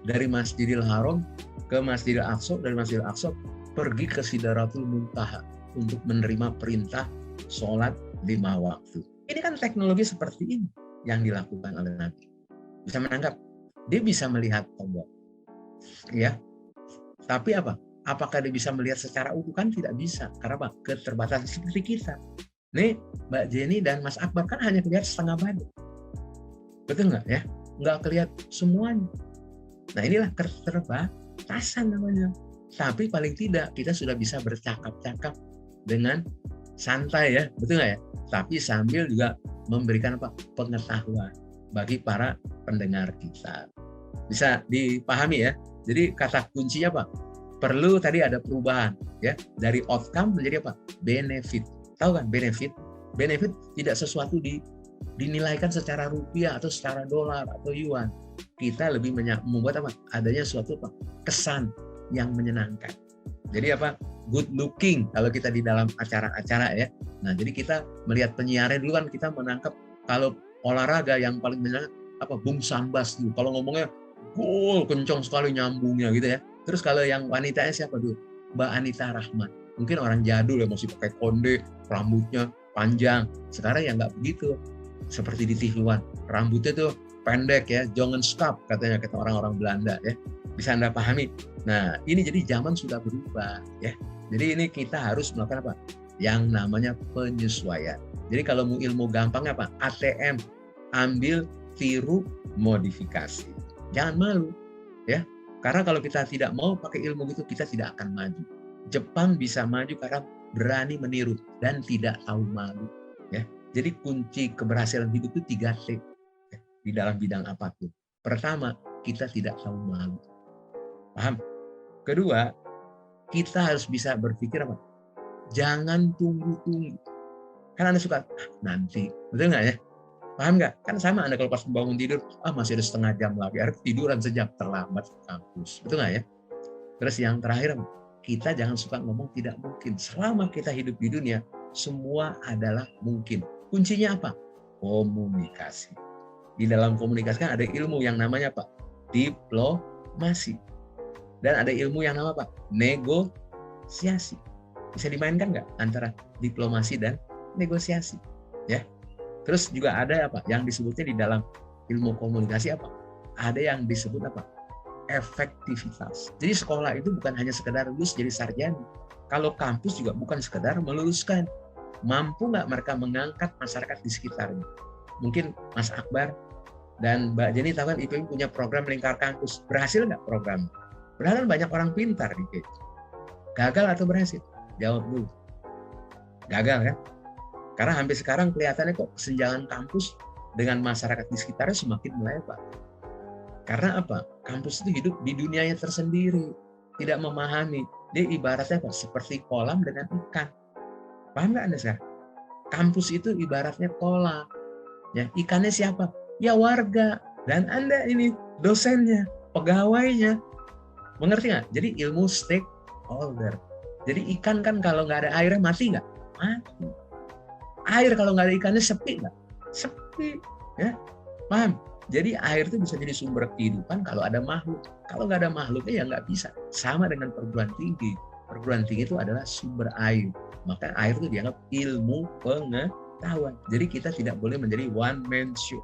Dari Masjidil Haram ke Masjidil Aqsa, dari Masjidil Aqsa pergi ke Sidratul Muntaha untuk menerima perintah sholat 5 waktu. Ini kan teknologi seperti ini yang dilakukan oleh Nabi. Bisa menangkap, dia bisa melihat tombol, ya. Tapi apa? Apakah dia bisa melihat secara utuh? Kan tidak bisa. Karena apa? Keterbatasan seperti kita. Nih, Mbak Jenny dan Mas Akbar kan hanya kelihatan setengah badan. Betul nggak ya? Nggak kelihatan semuanya. Nah, inilah keterbatasan namanya. Tapi paling tidak kita sudah bisa bercakap-cakap dengan santai ya, betul nggak ya? Tapi sambil juga memberikan apa? Pengetahuan bagi para pendengar kita. Bisa dipahami ya. Jadi kata kuncinya apa? Perlu tadi ada perubahan ya, dari outcome menjadi apa? Benefit. Tahu kan benefit? Benefit tidak sesuatu dinilaikan secara rupiah atau secara dolar atau yuan. Kita lebih membuat apa? Adanya suatu apa? Kesan yang menyenangkan. Jadi apa? Good looking kalau kita di dalam acara-acara ya. Nah, jadi kita melihat penyiaran dulu kan kita menangkap kalau olahraga yang paling menyenangkan apa? Bung Sambas dulu. Kalau ngomongnya gol kencang sekali nyambungnya gitu ya. Terus kalau yang wanitanya siapa dulu? Mbak Anita Rahmat. Mungkin orang jadul ya, masih pakai konde, rambutnya panjang. Sekarang ya nggak begitu. Seperti di TV One, rambutnya tuh pendek ya, jangan skap katanya kata orang-orang Belanda ya. Bisa Anda pahami? Nah, ini jadi zaman sudah berubah ya. Jadi ini kita harus melakukan apa? Yang namanya penyesuaian. Jadi kalau mau ilmu gampangnya apa? ATM, ambil, tiru, modifikasi. Jangan malu ya. Karena kalau kita tidak mau pakai ilmu itu, kita tidak akan maju. Jepang bisa maju karena berani meniru dan tidak tahu malu ya. Jadi kunci keberhasilan hidup itu 3T ya, di dalam bidang apapun. Pertama, kita tidak tahu malu. Paham? Kedua, kita harus bisa berpikir apa? Jangan tunggu-tunggu. Kan Anda suka, nanti. Betul nggak ya? Paham nggak? Kan sama Anda kalau pas bangun tidur, masih ada setengah jam lagi. Harus tiduran sejam, terlambat ke kampus. Betul nggak ya? Terus yang terakhir, kita jangan suka ngomong tidak mungkin. Selama kita hidup di dunia, semua adalah mungkin. Kuncinya apa? Komunikasi. Di dalam komunikasi kan ada ilmu yang namanya apa? Diplomasi. Dan ada ilmu yang namanya apa? Negosiasi. Bisa dimainkan nggak antara diplomasi dan negosiasi? Ya. Terus juga ada apa? Yang disebutnya di dalam ilmu komunikasi apa? Ada yang disebut apa? Efektivitas. Jadi sekolah itu bukan hanya sekedar lulus jadi sarjana. Kalau kampus juga bukan sekedar meluluskan. Mampu nggak mereka mengangkat masyarakat di sekitarnya? Mungkin Mas Akbar dan Mbak Jenny tahu kan IPB punya program lingkar kampus. Berhasil nggak program? Padahal banyak orang pintar di IPB. Gagal atau berhasil? Jawab dulu. Gagal kan? Karena hampir sekarang kelihatannya kok kesenjangan kampus dengan masyarakat di sekitarnya semakin melebar. Karena apa? Kampus itu hidup di dunianya tersendiri, tidak memahami. Dia ibaratnya apa? Seperti kolam dengan ikan. Paham nggak Anda sekarang? Kampus itu ibaratnya kolam. Ya, ikannya siapa? Ya warga. Dan Anda ini dosennya, pegawainya. Mengerti nggak? Jadi ilmu stakeholder. Jadi ikan kan kalau nggak ada airnya mati nggak? Mati. Air kalau nggak ada ikannya sepi nggak? Sepi. Ya, paham? Jadi air itu bisa jadi sumber kehidupan kalau ada makhluk. Kalau nggak ada makhluknya ya nggak bisa. Sama dengan perguruan tinggi. Perguruan tinggi itu adalah sumber air. Maka air itu dianggap ilmu pengetahuan. Jadi kita tidak boleh menjadi one man show.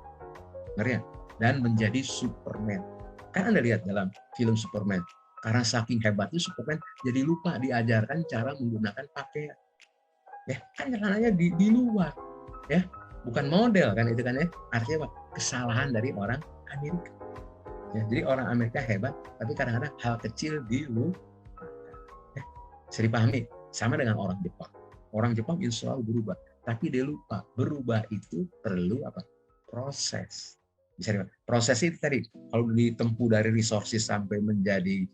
Ngerti ya? Dan menjadi Superman. Kan Anda lihat dalam film Superman. Karena saking hebatnya Superman jadi lupa diajarkan cara menggunakan pakaian. Ya, kan celananya di luar. Ya, bukan model kan itu kan ya. Artinya apa? Kesalahan dari orang Amerika. Ya, jadi orang Amerika hebat, tapi kadang-kadang hal kecil dilupakan. Ya, bisa dipahami. Sama dengan orang Jepang. Orang Jepang itu selalu berubah, tapi dia lupa. Berubah itu perlu apa? Proses. Bisa dipahami. Proses itu tadi, kalau ditempuh dari resources sampai menjadi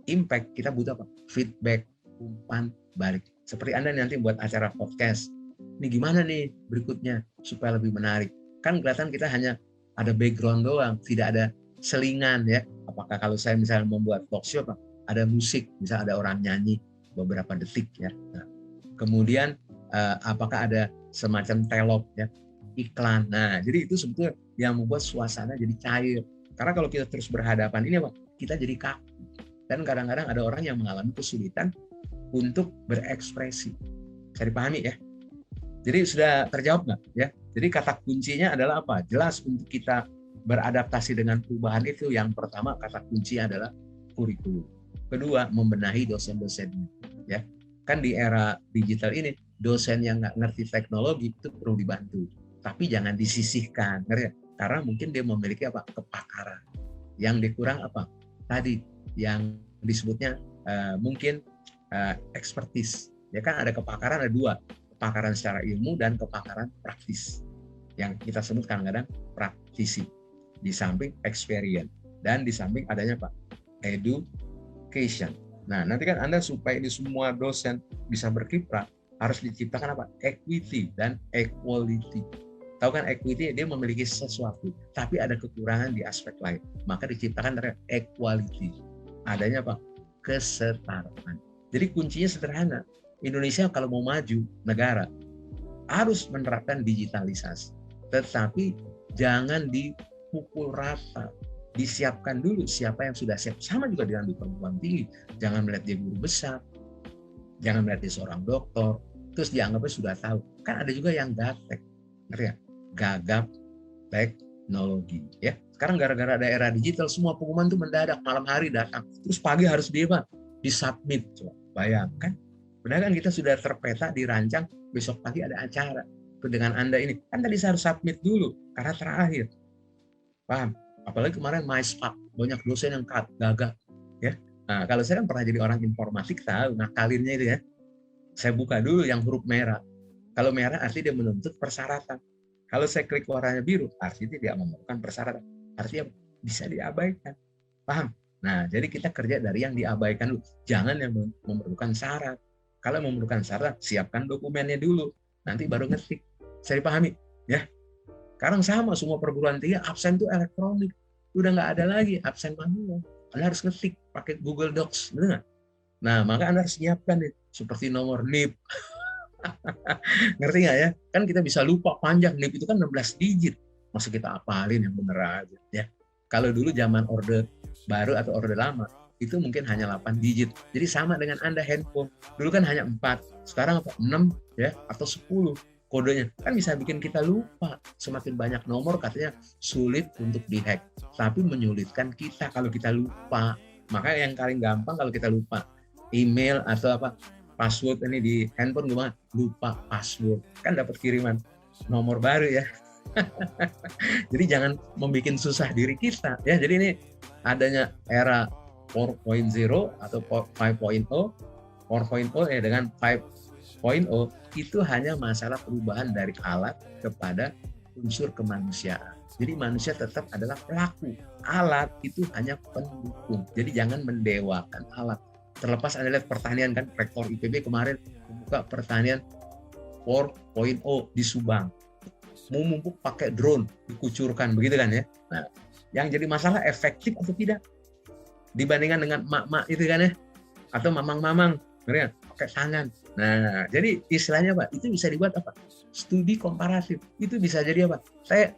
impact, kita butuh apa? Feedback, umpan balik. Seperti Anda nanti buat acara podcast. Ini gimana nih berikutnya supaya lebih menarik? Kan kelihatan kita hanya ada background doang, tidak ada selingan ya. Apakah kalau saya misalnya membuat talk show, ada musik, misalnya ada orang nyanyi beberapa detik ya. Nah, kemudian apakah ada semacam telok ya, iklan. Nah, jadi itu sebetulnya yang membuat suasana jadi cair. Karena kalau kita terus berhadapan ini apa? Kita jadi kaku. Dan kadang-kadang ada orang yang mengalami kesulitan untuk berekspresi. Bisa dipahami ya? Jadi sudah terjawab nggak ya? Jadi kata kuncinya adalah apa? Jelas untuk kita beradaptasi dengan perubahan itu yang pertama kata kunci adalah kurikulum. Kedua, membenahi dosen-dosennya. Ya, kan di era digital ini dosen yang nggak ngerti teknologi itu perlu dibantu, tapi jangan disisihkan, ngerti? Karena mungkin dia memiliki apa, kepakaran. Yang dikurang apa? Tadi yang disebutnya mungkin expertise. Ya kan ada kepakaran, ada dua, kepakaran secara ilmu dan kepakaran praktis. Yang kita sebut kadang-kadang praktisi. Di samping experience dan di samping adanya Pak education. Nah, nanti kan Anda supaya ini semua dosen bisa berkiprah harus diciptakan apa? Equity dan equality. Tahu kan equity dia memiliki sesuatu, tapi ada kekurangan di aspek lain. Maka diciptakan dari equality. Adanya apa? Kesetaraan. Jadi kuncinya sederhana. Indonesia kalau mau maju negara harus menerapkan digitalisasi. Tetapi jangan dipukul rata. Disiapkan dulu siapa yang sudah siap. Sama juga dengan di perguruan tinggi. Jangan melihat dia guru besar. Jangan melihat dia seorang doktor. Terus dianggapnya sudah tahu. Kan ada juga yang gaptek. Ngerti ya? Gagap teknologi. Ya. Sekarang gara-gara ada era digital, semua pengumuman itu mendadak. Malam hari datang. Terus pagi harus disubmit. Coba bayangkan. Padahal kan kita sudah terpeta, dirancang. Besok pagi ada acara. Dengan Anda ini. Kan tadi saya harus submit dulu. Karena terakhir. Paham? Apalagi kemarin MySpark, banyak dosen yang gagap, ya. Nah, kalau saya kan pernah jadi orang informatik, tahu ngakalinnya itu ya. Saya buka dulu yang huruf merah. Kalau merah artinya dia menuntut persyaratan. Kalau saya klik warnanya biru, artinya dia memerlukan persyaratan. Artinya bisa diabaikan. Paham? Nah, jadi kita kerja dari yang diabaikan dulu. Jangan yang memerlukan syarat. Kalau memerlukan syarat, siapkan dokumennya dulu. Nanti baru ngetik. Saya dipahami? Ya. Sekarang sama, semua perguruan tinggi absen itu elektronik. Udah nggak ada lagi absen manual. Anda harus ngetik pakai Google Docs, benar nggak? Nah, maka Anda harus siapkan nih, seperti nomor NIP. Ngerti nggak ya? Kan kita bisa lupa panjang, NIP itu kan 16 digit. Masa kita apalin yang bener aja. Ya. Kalau dulu zaman orde baru atau orde lama, itu mungkin hanya 8 digit. Jadi sama dengan Anda handphone. Dulu kan hanya 4, sekarang apa? 6 ya, atau 10. Kodenya kan bisa bikin kita lupa. Semakin banyak nomor katanya sulit untuk dihack, tapi menyulitkan kita kalau kita lupa. Maka yang paling gampang kalau kita lupa email atau apa password ini di handphone, gimana? Lupa password kan dapat kiriman nomor baru ya. Jadi jangan membuat susah diri kita ya. Jadi ini adanya era 4.0 atau 5.0, 4.0 ya dengan 5.0 itu hanya masalah perubahan dari alat kepada unsur kemanusiaan. Jadi manusia tetap adalah pelaku. Alat itu hanya pendukung. Jadi jangan mendewakan alat. Terlepas Anda lihat pertanian kan, Rektor IPB kemarin membuka pertanian 4.0 di Subang. Mau mumpuk pakai drone, dikucurkan begitu kan ya. Nah, yang jadi masalah efektif atau tidak dibandingkan dengan mak-mak itu kan ya, atau mamang-mamang, benar pakai tangan. Nah, jadi istilahnya Pak, itu bisa dibuat apa? Studi komparatif. Itu bisa jadi apa?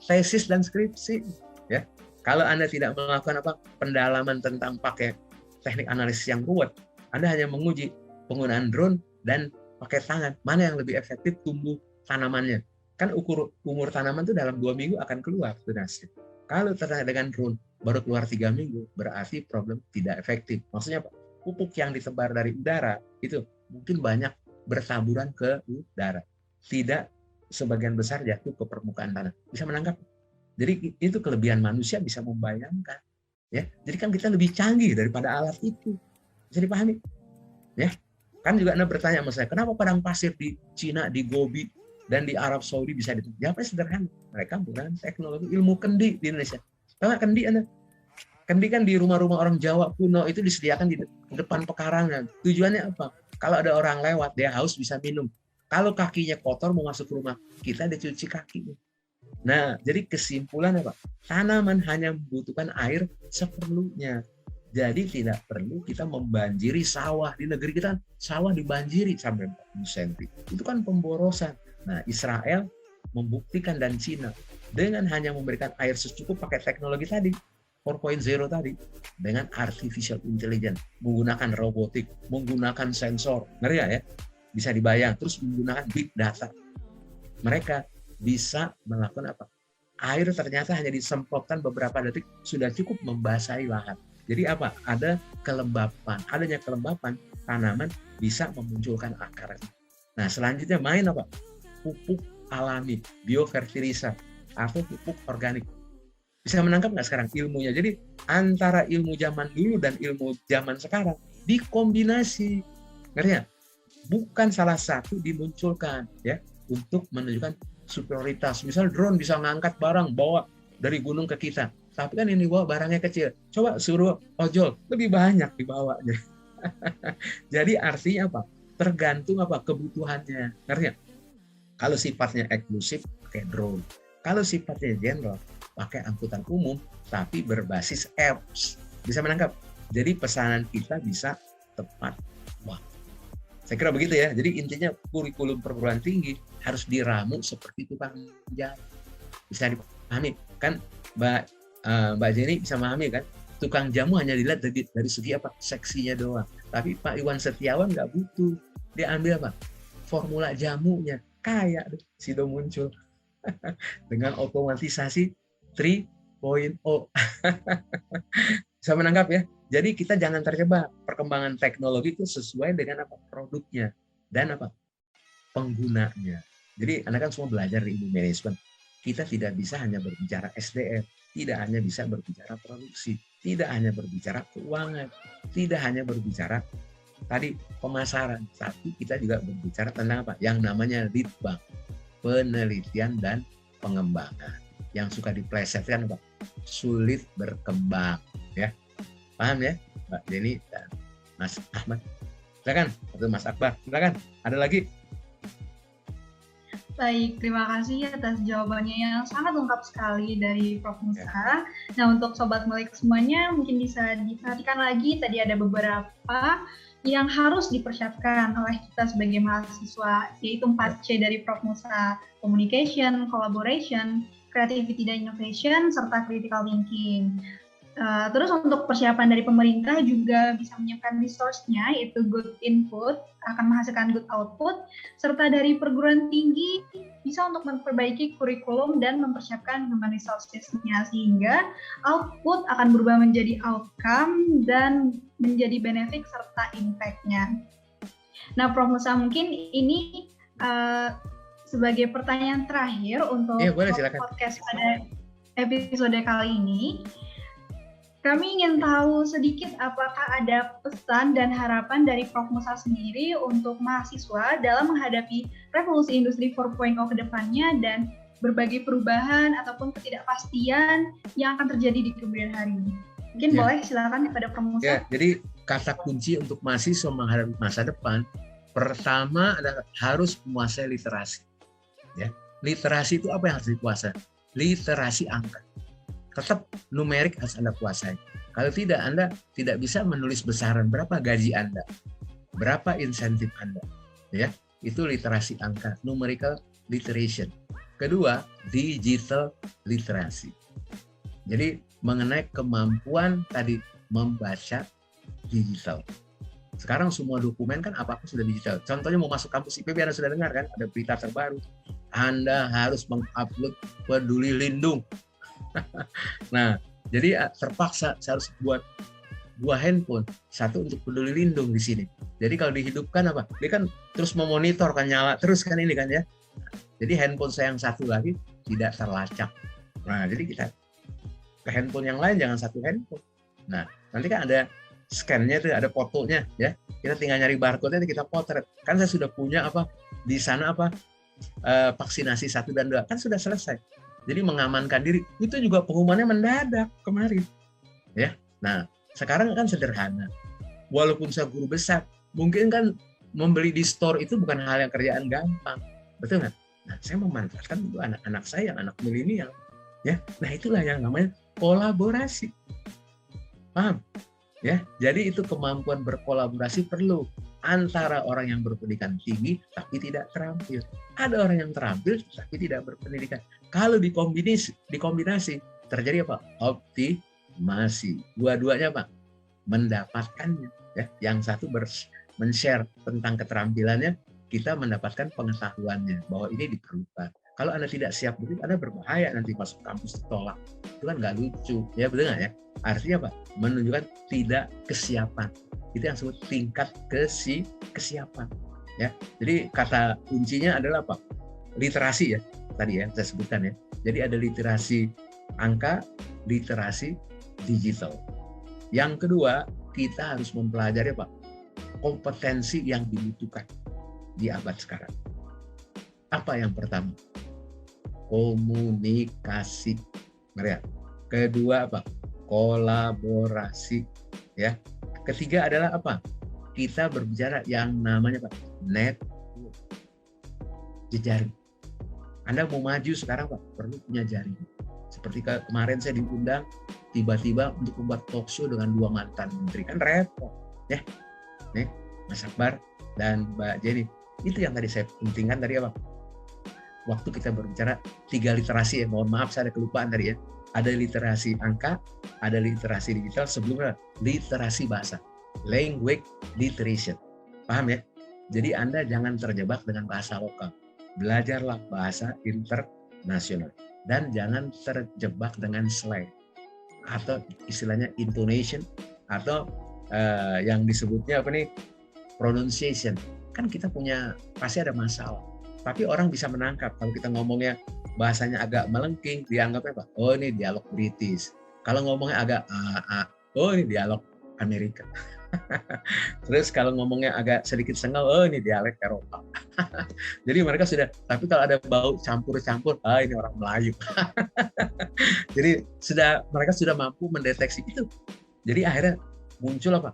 Tesis dan skripsi. Ya, kalau Anda tidak melakukan apa? Pendalaman tentang pakai teknik analisis yang ruwet, Anda hanya menguji penggunaan drone dan pakai tangan. Mana yang lebih efektif tumbuh tanamannya? Kan umur tanaman itu dalam 2 minggu akan keluar hasil. Kalau ternyata dengan drone baru keluar 3 minggu, berarti problem tidak efektif. Maksudnya apa? Pupuk yang ditebar dari udara itu mungkin banyak bertaburan ke udara, tidak sebagian besar jatuh ke permukaan tanah. Bisa menangkap? Jadi itu kelebihan manusia bisa membayangkan, ya. Jadi kan kita lebih canggih daripada alat itu. Bisa dipahami, ya? Kan juga Anda bertanya sama saya, kenapa padang pasir di Cina, di Gobi dan di Arab Saudi bisa ditebak? Jawabnya sederhana, mereka menggunakan teknologi ilmu kendi di Indonesia. Tahu nggak kendi Anda? Kendi kan di rumah-rumah orang Jawa kuno itu disediakan di depan pekarangan. Tujuannya apa? Kalau ada orang lewat, dia haus bisa minum. Kalau kakinya kotor mau masuk rumah, kita ada cuci kakinya. Nah, jadi kesimpulan apa? Tanaman hanya membutuhkan air seperlunya. Jadi tidak perlu kita membanjiri sawah. Di negeri kita sawah dibanjiri sampai 40 cm. Itu kan pemborosan. Nah, Israel membuktikan dan Cina dengan hanya memberikan air secukup pakai teknologi tadi. 4.0 tadi dengan artificial intelligence, menggunakan robotik, menggunakan sensor, ngerti ya? Bisa dibayang, terus menggunakan big data. Mereka bisa melakukan apa? Air ternyata hanya disemprotkan beberapa detik sudah cukup membasahi lahan. Jadi apa? Ada kelembapan. Adanya kelembapan tanaman bisa memunculkan akarnya. Nah, selanjutnya main apa? Pupuk alami, biofertilizer atau pupuk organik. Bisa menangkap nggak sekarang ilmunya? Jadi antara ilmu zaman dulu dan ilmu zaman sekarang dikombinasi. Ngerti nggak? Bukan salah satu dimunculkan ya untuk menunjukkan superioritas. Misal drone bisa ngangkat barang bawa dari gunung ke kita. Tapi kan ini bawa barangnya kecil. Coba suruh ojol, lebih banyak dibawanya. Jadi artinya apa? Tergantung apa kebutuhannya. Ngerti nggak? Kalau sifatnya eksklusif pakai drone. Kalau sifatnya general pakai angkutan umum tapi berbasis apps. Bisa menangkap. Jadi pesanan kita bisa tepat waktu. Saya kira begitu ya. Jadi intinya kurikulum perguruan tinggi harus diramu seperti tukang jamu. Bisa dipahami kan Mbak Jenny bisa memahami kan? Tukang jamu hanya dilihat dari segi apa? Seksinya doang. Tapi Pak Iwan Setiawan nggak butuh. Dia ambil apa? Formula jamunya. Kayak Sido muncul. Dengan otomatisasi 3.0. Bisa menangkap ya? Jadi kita jangan terjebak. Perkembangan teknologi itu sesuai dengan apa? Produknya. Dan apa? Penggunanya. Jadi Anda kan semua belajar di ilmu manajemen. Kita tidak bisa hanya berbicara SDM. Tidak hanya bisa berbicara produksi, tidak hanya berbicara keuangan, tidak hanya berbicara tadi pemasaran, tapi kita juga berbicara tentang apa? Yang namanya litbang, penelitian dan pengembangan. Yang suka diplesetkan apa? Sulit berkembang, ya. Paham ya, Mbak Jenny dan Mas Ahmad? Silakan, atau Mas Akbar, silakan. Ada lagi? Baik, terima kasih atas jawabannya yang sangat lengkap sekali dari Prof. Musa. Nah, untuk Sobat Melek semuanya, mungkin bisa diperhatikan lagi, tadi ada beberapa yang harus dipersiapkan oleh kita sebagai mahasiswa, yaitu 4C dari Prof. Musa, Communication, Collaboration, Creativity dan Innovation, serta Critical Thinking. Terus untuk persiapan dari pemerintah juga bisa menyiapkan resource-nya, yaitu good input, akan menghasilkan good output, serta dari perguruan tinggi bisa untuk memperbaiki kurikulum dan mempersiapkan human resources-nya, sehingga output akan berubah menjadi outcome dan menjadi benefit serta impact-nya. Nah, Prof. Musa, mungkin ini sebagai pertanyaan terakhir untuk podcast pada episode kali ini. Kami ingin tahu sedikit apakah ada pesan dan harapan dari Prof. Musa sendiri untuk mahasiswa dalam menghadapi revolusi industri 4.0 ke depannya dan berbagai perubahan ataupun ketidakpastian yang akan terjadi di kemudian hari ini. Mungkin boleh silakan kepada Prof. Musa. Ya, jadi kata kunci untuk mahasiswa menghadapi masa depan, pertama adalah harus menguasai literasi. Ya, literasi itu apa yang harus dikuasai? Literasi angka. Tetap numerik harus Anda kuasai. Kalau tidak, Anda tidak bisa menulis besaran berapa gaji Anda, berapa insentif Anda. Ya, itu literasi angka, numerical literation. Kedua, digital literasi. Jadi mengenai kemampuan tadi membaca digital. Sekarang semua dokumen kan apa-apa sudah digital. Contohnya mau masuk kampus IPB, Anda sudah dengar kan, ada berita terbaru. Anda harus mengupload Peduli Lindung. Nah, jadi terpaksa saya harus buat 2 handphone, satu untuk Peduli Lindung di sini. Jadi kalau dihidupkan apa? Dia kan terus memonitor kan, nyala terus kan ini kan ya. Jadi handphone saya yang satu lagi tidak terlacak. Nah, jadi kita ke handphone yang lain jangan satu handphone. Nah, nanti kan ada scan-nya tuh, ada fotonya ya. Kita tinggal nyari barcode-nya, kita potret. Kan saya sudah punya apa di sana apa vaksinasi 1 dan 2 kan sudah selesai. Jadi mengamankan diri itu juga pengumumannya mendadak kemarin, ya. Nah sekarang kan sederhana. Walaupun saya guru besar, mungkin kan membeli di store itu bukan hal yang kerjaan gampang, betul nggak? Nah saya memanfaatkan itu anak-anak saya, anak milenial, ya. Nah itulah yang namanya kolaborasi, paham? Ya, jadi itu kemampuan berkolaborasi perlu antara orang yang berpendidikan tinggi tapi tidak terampil. Ada orang yang terampil tapi tidak berpendidikan. Kalau dikombinasi terjadi apa? Optimasi. Dua-duanya apa? Mendapatkannya. Ya, yang satu men-share tentang keterampilannya, kita mendapatkan pengetahuannya bahwa ini diperlukan. Kalau Anda tidak siap begitu, Anda berbahaya nanti masuk kampus ditolak. Itu kan nggak lucu, ya betul nggak ya? Artinya apa? Menunjukkan tidak kesiapan. Itu yang disebut tingkat kesiapan. Ya, jadi kata kuncinya adalah apa? Literasi ya, tadi ya saya sebutkan ya. Jadi ada literasi angka, literasi digital. Yang kedua, kita harus mempelajari apa? Kompetensi yang dibutuhkan di abad sekarang. Apa yang pertama? Komunikasi. Mari. Kedua apa? Kolaborasi. Ya. Ketiga adalah apa? Kita berbicara yang namanya apa? Network. Jejaring. Anda mau maju sekarang Pak, perlu punya jaring. Seperti kemarin saya diundang tiba-tiba untuk membuat talk show dengan 2 mantan menteri. Kan repot. Ya. Nih, Mas Akbar dan Mbak Jenny. Itu yang tadi saya pentingkan tadi apa? Waktu kita berbicara 3 literasi ya, mohon maaf saya ada kelupaan tadi ya. Ada literasi angka, ada literasi digital, sebelumnya literasi bahasa. Language literation. Paham ya? Jadi Anda jangan terjebak dengan bahasa lokal. Belajarlah bahasa internasional. Dan jangan terjebak dengan slang. Atau istilahnya intonation, atau yang disebutnya apa nih? Pronunciation. Kan kita punya, pasti ada masalah. Tapi orang bisa menangkap kalau kita ngomongnya bahasanya agak melengking, dianggapnya apa? Oh ini dialog British. Kalau ngomongnya agak oh ini dialog Amerika. Terus kalau ngomongnya agak sedikit sengal, oh ini dialek Eropa. Jadi mereka sudah, tapi kalau ada bau campur-campur, ini orang Melayu. Jadi mereka sudah mampu mendeteksi itu. Jadi akhirnya muncul apa?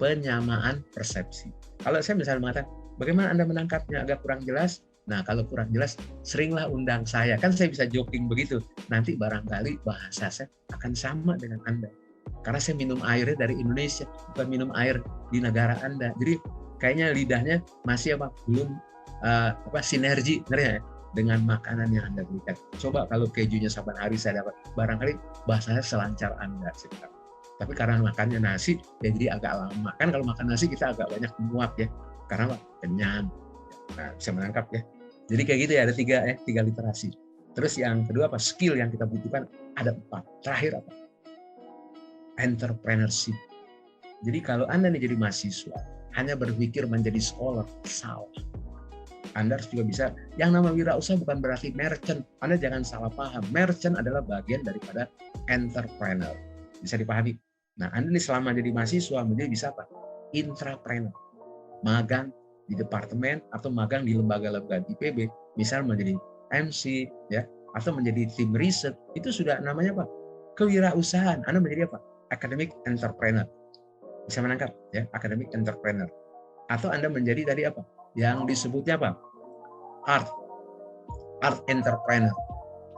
Penyamaan persepsi. Kalau saya misalnya mengatakan, bagaimana Anda menangkapnya agak kurang jelas? Nah, kalau kurang jelas, seringlah undang saya. Kan saya bisa joking begitu. Nanti barangkali bahasa saya akan sama dengan Anda. Karena saya minum airnya dari Indonesia, bukan minum air di negara Anda. Jadi kayaknya lidahnya masih belum sinergi ya, dengan makanan yang Anda berikan. Coba kalau kejunya saban hari saya dapat, barangkali bahasanya selancar Anda. Tapi karena makannya nasi, ya jadi agak lama. Kan kalau makan nasi kita agak banyak muak ya, karena kenyang. Nah, bisa menangkap ya. Jadi kayak gitu ya, ada 3 literasi. Terus yang kedua apa? Skill yang kita butuhkan ada 4. Terakhir apa? Entrepreneurship. Jadi kalau Anda nih jadi mahasiswa, hanya berpikir menjadi scholar, salah. Anda harus juga bisa, yang nama wirausaha bukan berarti merchant. Anda jangan salah paham. Merchant adalah bagian daripada entrepreneur. Bisa dipahami. Nah, Anda nih selama jadi mahasiswa, menjadi bisa apa? Intrapreneur. Magang di departemen atau magang di lembaga-lembaga IPB, misal menjadi MC ya, atau menjadi tim riset, itu sudah namanya apa? Kewirausahaan. Anda menjadi apa? Academic entrepreneur. Bisa menangkap ya, academic entrepreneur. Atau Anda menjadi tadi apa? Yang disebutnya apa? Art entrepreneur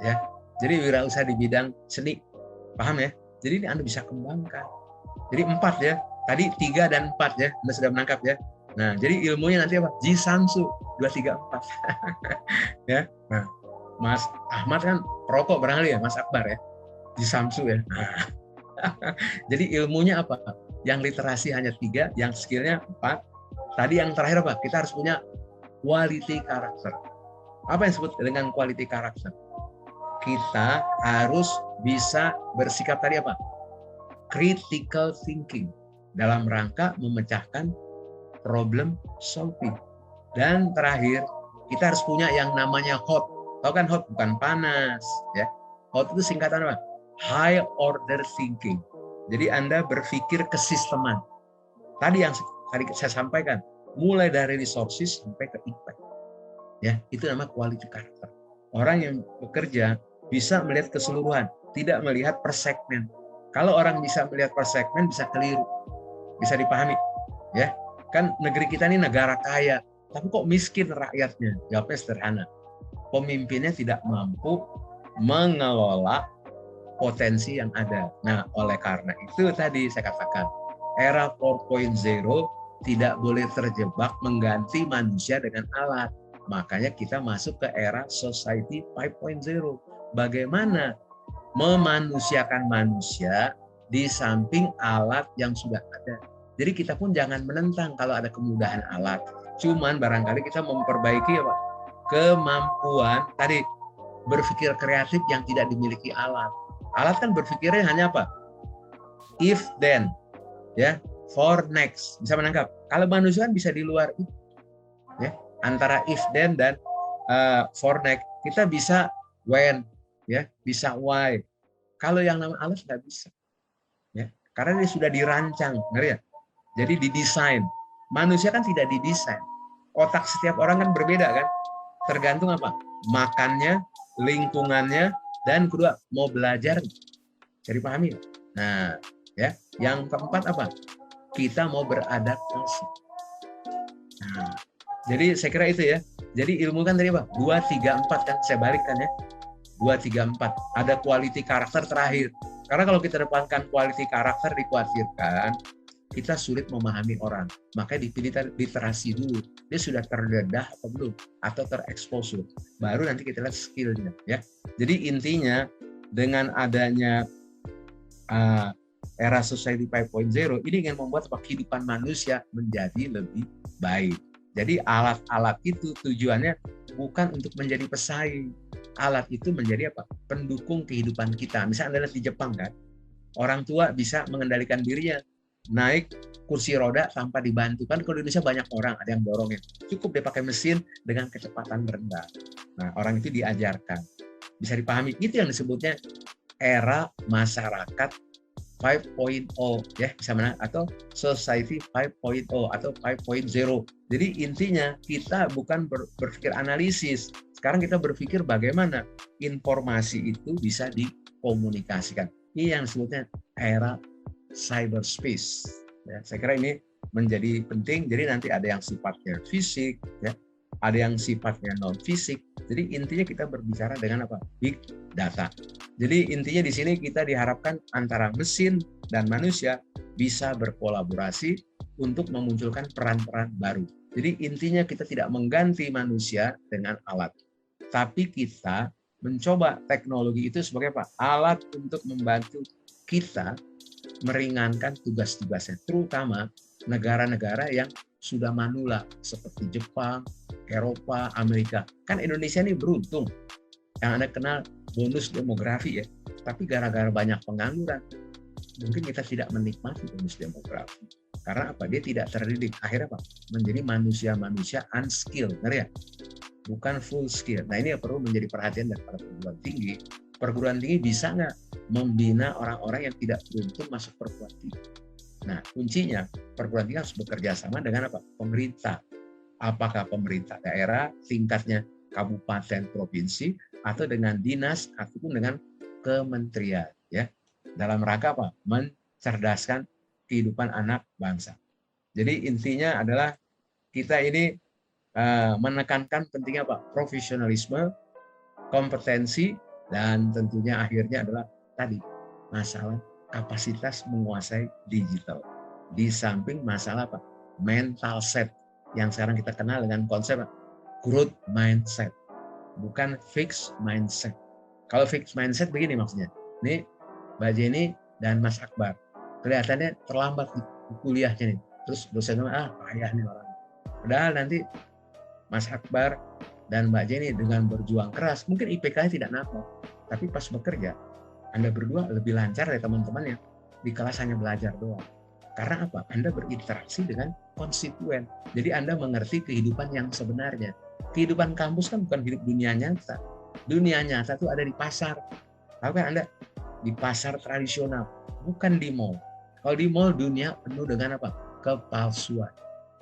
ya. Jadi wirausaha di bidang seni. Paham ya? Jadi ini Anda bisa kembangkan. Jadi 4 ya. Tadi 3 dan 4 ya. Anda sudah menangkap ya. Nah, jadi ilmunya nanti apa? Jisamsu 2, 3, 4. Ya. Nah, Mas Ahmad kan perokok barangkali ya, Mas Akbar ya. Jisamsu ya. Nah. Jadi ilmunya apa? Yang literasi hanya 3, yang skillnya 4. Tadi yang terakhir apa? Kita harus punya quality karakter. Apa yang disebut dengan quality karakter? Kita harus bisa bersikap tadi apa? Critical thinking dalam rangka memecahkan problem solving. Dan terakhir, kita harus punya yang namanya HOT. Tahu kan HOT? Bukan panas. Ya. HOT itu singkatan apa? High order thinking. Jadi Anda berpikir kesisteman. Tadi yang tadi saya sampaikan, mulai dari resources sampai ke impact. Ya, itu nama quality character. Orang yang bekerja bisa melihat keseluruhan, tidak melihat per segmen. Kalau orang bisa melihat per segmen, bisa keliru. Bisa dipahami. Ya. Kan negeri kita ini negara kaya, tapi kok miskin rakyatnya? Jawabnya sederhana. Pemimpinnya tidak mampu mengelola potensi yang ada. Nah, oleh karena itu tadi saya katakan, era 4.0 tidak boleh terjebak mengganti manusia dengan alat. Makanya kita masuk ke era society 5.0. Bagaimana memanusiakan manusia di samping alat yang sudah ada. Jadi kita pun jangan menentang kalau ada kemudahan alat. Cuman barangkali kita memperbaiki apa? Kemampuan tadi berpikir kreatif yang tidak dimiliki alat. Alat kan berpikirnya hanya apa? If then, ya, for next, bisa menangkap. Kalau manusia kan bisa di luar itu, ya, antara if then dan for next. Kita bisa when, ya, bisa why. Kalau yang namanya alat nggak bisa, ya, karena dia sudah dirancang, ngerti ya? Jadi didesain. Manusia kan tidak didesain. Otak setiap orang kan berbeda kan, tergantung apa? Makannya, lingkungannya, dan kedua mau belajar. Jadi pahami. Nah, ya, yang keempat apa? Kita mau beradaptasi. Nah, jadi saya kira itu ya. Jadi ilmu kan tadi apa? 2, 3, 4 kan, saya balikkan ya. 2, 3, 4. Ada quality karakter terakhir. Karena kalau kita depankan quality karakter, dikhawatirkan kita sulit memahami orang. Makanya dipilih literasi dulu. Dia sudah terdedah atau belum? Atau tereksposur. Baru nanti kita lihat skillnya. Ya. Jadi intinya dengan adanya era Society 5.0 ini ingin membuat kehidupan manusia menjadi lebih baik. Jadi alat-alat itu tujuannya bukan untuk menjadi pesaing. Alat itu menjadi apa? Pendukung kehidupan kita. Misalnya Anda lihat di Jepang kan, orang tua bisa mengendalikan dirinya, naik kursi roda tanpa dibantu. Kan kalau di Indonesia banyak orang, ada yang dorongin. Cukup dia pakai mesin dengan kecepatan rendah. Nah, orang itu diajarkan. Bisa dipahami. Itu yang disebutnya era masyarakat 5.0, ya, bisa mana, atau Society 5.0 atau 5.0. Jadi intinya kita bukan berpikir analisis. Sekarang kita berpikir bagaimana informasi itu bisa dikomunikasikan. Ini yang disebutnya era cyberspace. Ya, saya kira ini menjadi penting. Jadi nanti ada yang sifatnya fisik, ya, ada yang sifatnya non fisik. Jadi intinya kita berbicara dengan apa? Big data. Jadi intinya di sini kita diharapkan antara mesin dan manusia bisa berkolaborasi untuk memunculkan peran-peran baru. Jadi intinya kita tidak mengganti manusia dengan alat, tapi kita mencoba teknologi itu sebagai apa? Alat untuk membantu kita meringankan tugas-tugasnya, terutama negara-negara yang sudah manula seperti Jepang, Eropa, Amerika. Kan Indonesia ini beruntung yang Anda kenal bonus demografi ya, tapi gara-gara banyak pengangguran mungkin kita tidak menikmati bonus demografi. Karena apa? Dia tidak terdidik. Akhirnya apa? Menjadi manusia-manusia unskilled, ngerti ya? Bukan full skill. Nah ini yang perlu menjadi perhatian daripada perguruan tinggi. Perguruan tinggi bisa nggak membina orang-orang yang tidak beruntung masuk perguruan tinggi? Nah kuncinya perguruan tinggi harus bekerja sama dengan apa? Pemerintah. Apakah pemerintah daerah tingkatnya kabupaten, provinsi, atau dengan dinas ataupun dengan kementerian, ya, dalam rangka apa? Mencerdaskan kehidupan anak bangsa. Jadi intinya adalah kita ini menekankan pentingnya apa? Profesionalisme, kompetensi, dan tentunya akhirnya adalah tadi masalah kapasitas menguasai digital. Di samping masalah apa? Mental set yang sekarang kita kenal dengan konsep growth mindset, bukan fixed mindset. Kalau fixed mindset begini maksudnya, nih Mbak Jenny dan Mas Akbar kelihatannya terlambat di kuliahnya nih, terus dosennya payah nih orang. Padahal nanti Mas Akbar dan Mbak Jenny dengan berjuang keras, mungkin IPK-nya tidak nakal, tapi pas bekerja, Anda berdua lebih lancar dari teman-teman yang di kelas hanya belajar doang. Karena apa? Anda berinteraksi dengan konstituen. Jadi Anda mengerti kehidupan yang sebenarnya. Kehidupan kampus kan bukan hidup dunia nyata. Dunia nyata itu ada di pasar. Tahu kan Anda? Di pasar tradisional, bukan di mall. Kalau di mall dunia penuh dengan apa? Kepalsuan.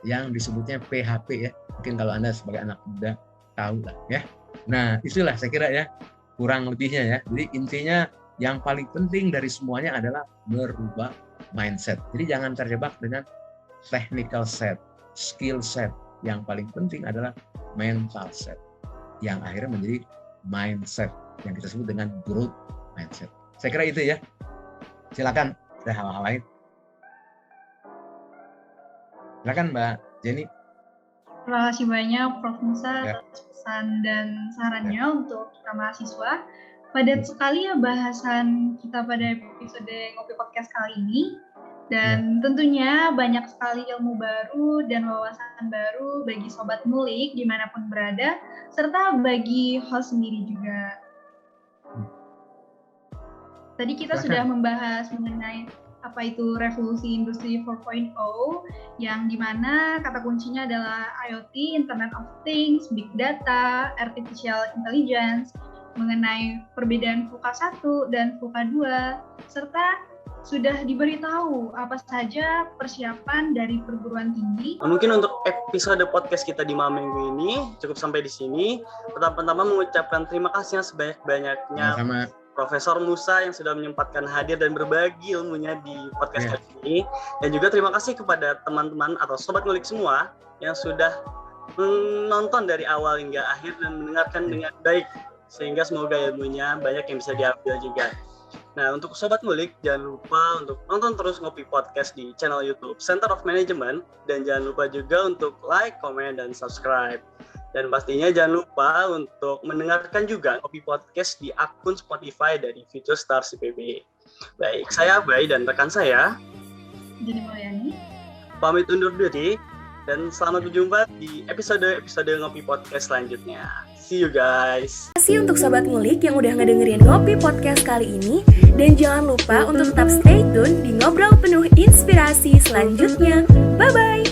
Yang disebutnya PHP ya. Mungkin kalau Anda sebagai anak muda tahu lah ya. Nah, itulah saya kira ya kurang lebihnya ya. Jadi intinya yang paling penting dari semuanya adalah merubah mindset. Jadi jangan terjebak dengan technical set, skill set. Yang paling penting adalah mental set. Yang akhirnya menjadi mindset yang kita sebut dengan growth mindset. Saya kira itu ya. Silakan, ada hal-hal lain. Silakan Mbak Jenny. Terima kasih banyak Prof. Musa Ya. atas pesan dan sarannya untuk kita mahasiswa. Padat sekali ya bahasan kita pada episode Ngopi Podcast kali ini. Dan tentunya banyak sekali ilmu baru dan wawasan baru bagi Sobat Ngulik dimanapun berada, serta bagi host sendiri juga. Tadi kita Silakan. sudah membahas mengenai apa itu revolusi industri 4.0 yang dimana kata kuncinya adalah IoT, Internet of Things, Big Data, Artificial Intelligence, mengenai perbedaan VUCA 1 dan VUCA 2, serta sudah diberitahu apa saja persiapan dari perguruan tinggi. Mungkin untuk episode podcast kita di malam minggu ini cukup sampai di sini. Pertama-tama mengucapkan terima kasih sebanyak-banyaknya Sama Profesor Musa yang sudah menyempatkan hadir dan berbagi ilmunya di podcast kali ini. Dan juga terima kasih kepada teman-teman atau sobat ngulik semua yang sudah menonton dari awal hingga akhir dan mendengarkan dengan baik. Sehingga semoga ilmunya banyak yang bisa diambil juga. Nah, untuk sobat ngulik, jangan lupa untuk nonton terus Ngopi Podcast di channel YouTube Center of Management. Dan jangan lupa juga untuk like, comment, dan subscribe. Dan pastinya jangan lupa untuk mendengarkan juga Ngopi Podcast di akun Spotify dari Future Stars IPB. Baik, saya Bay dan rekan saya Jadi Mulyani. pamit undur diri dan selamat berjumpa di episode Ngopi Podcast selanjutnya. See you guys. Terima kasih untuk Sobat Ngulik yang udah ngedengerin Ngopi Podcast kali ini. Dan jangan lupa untuk tetap stay tune di Ngobrol Penuh Inspirasi selanjutnya. Bye-bye!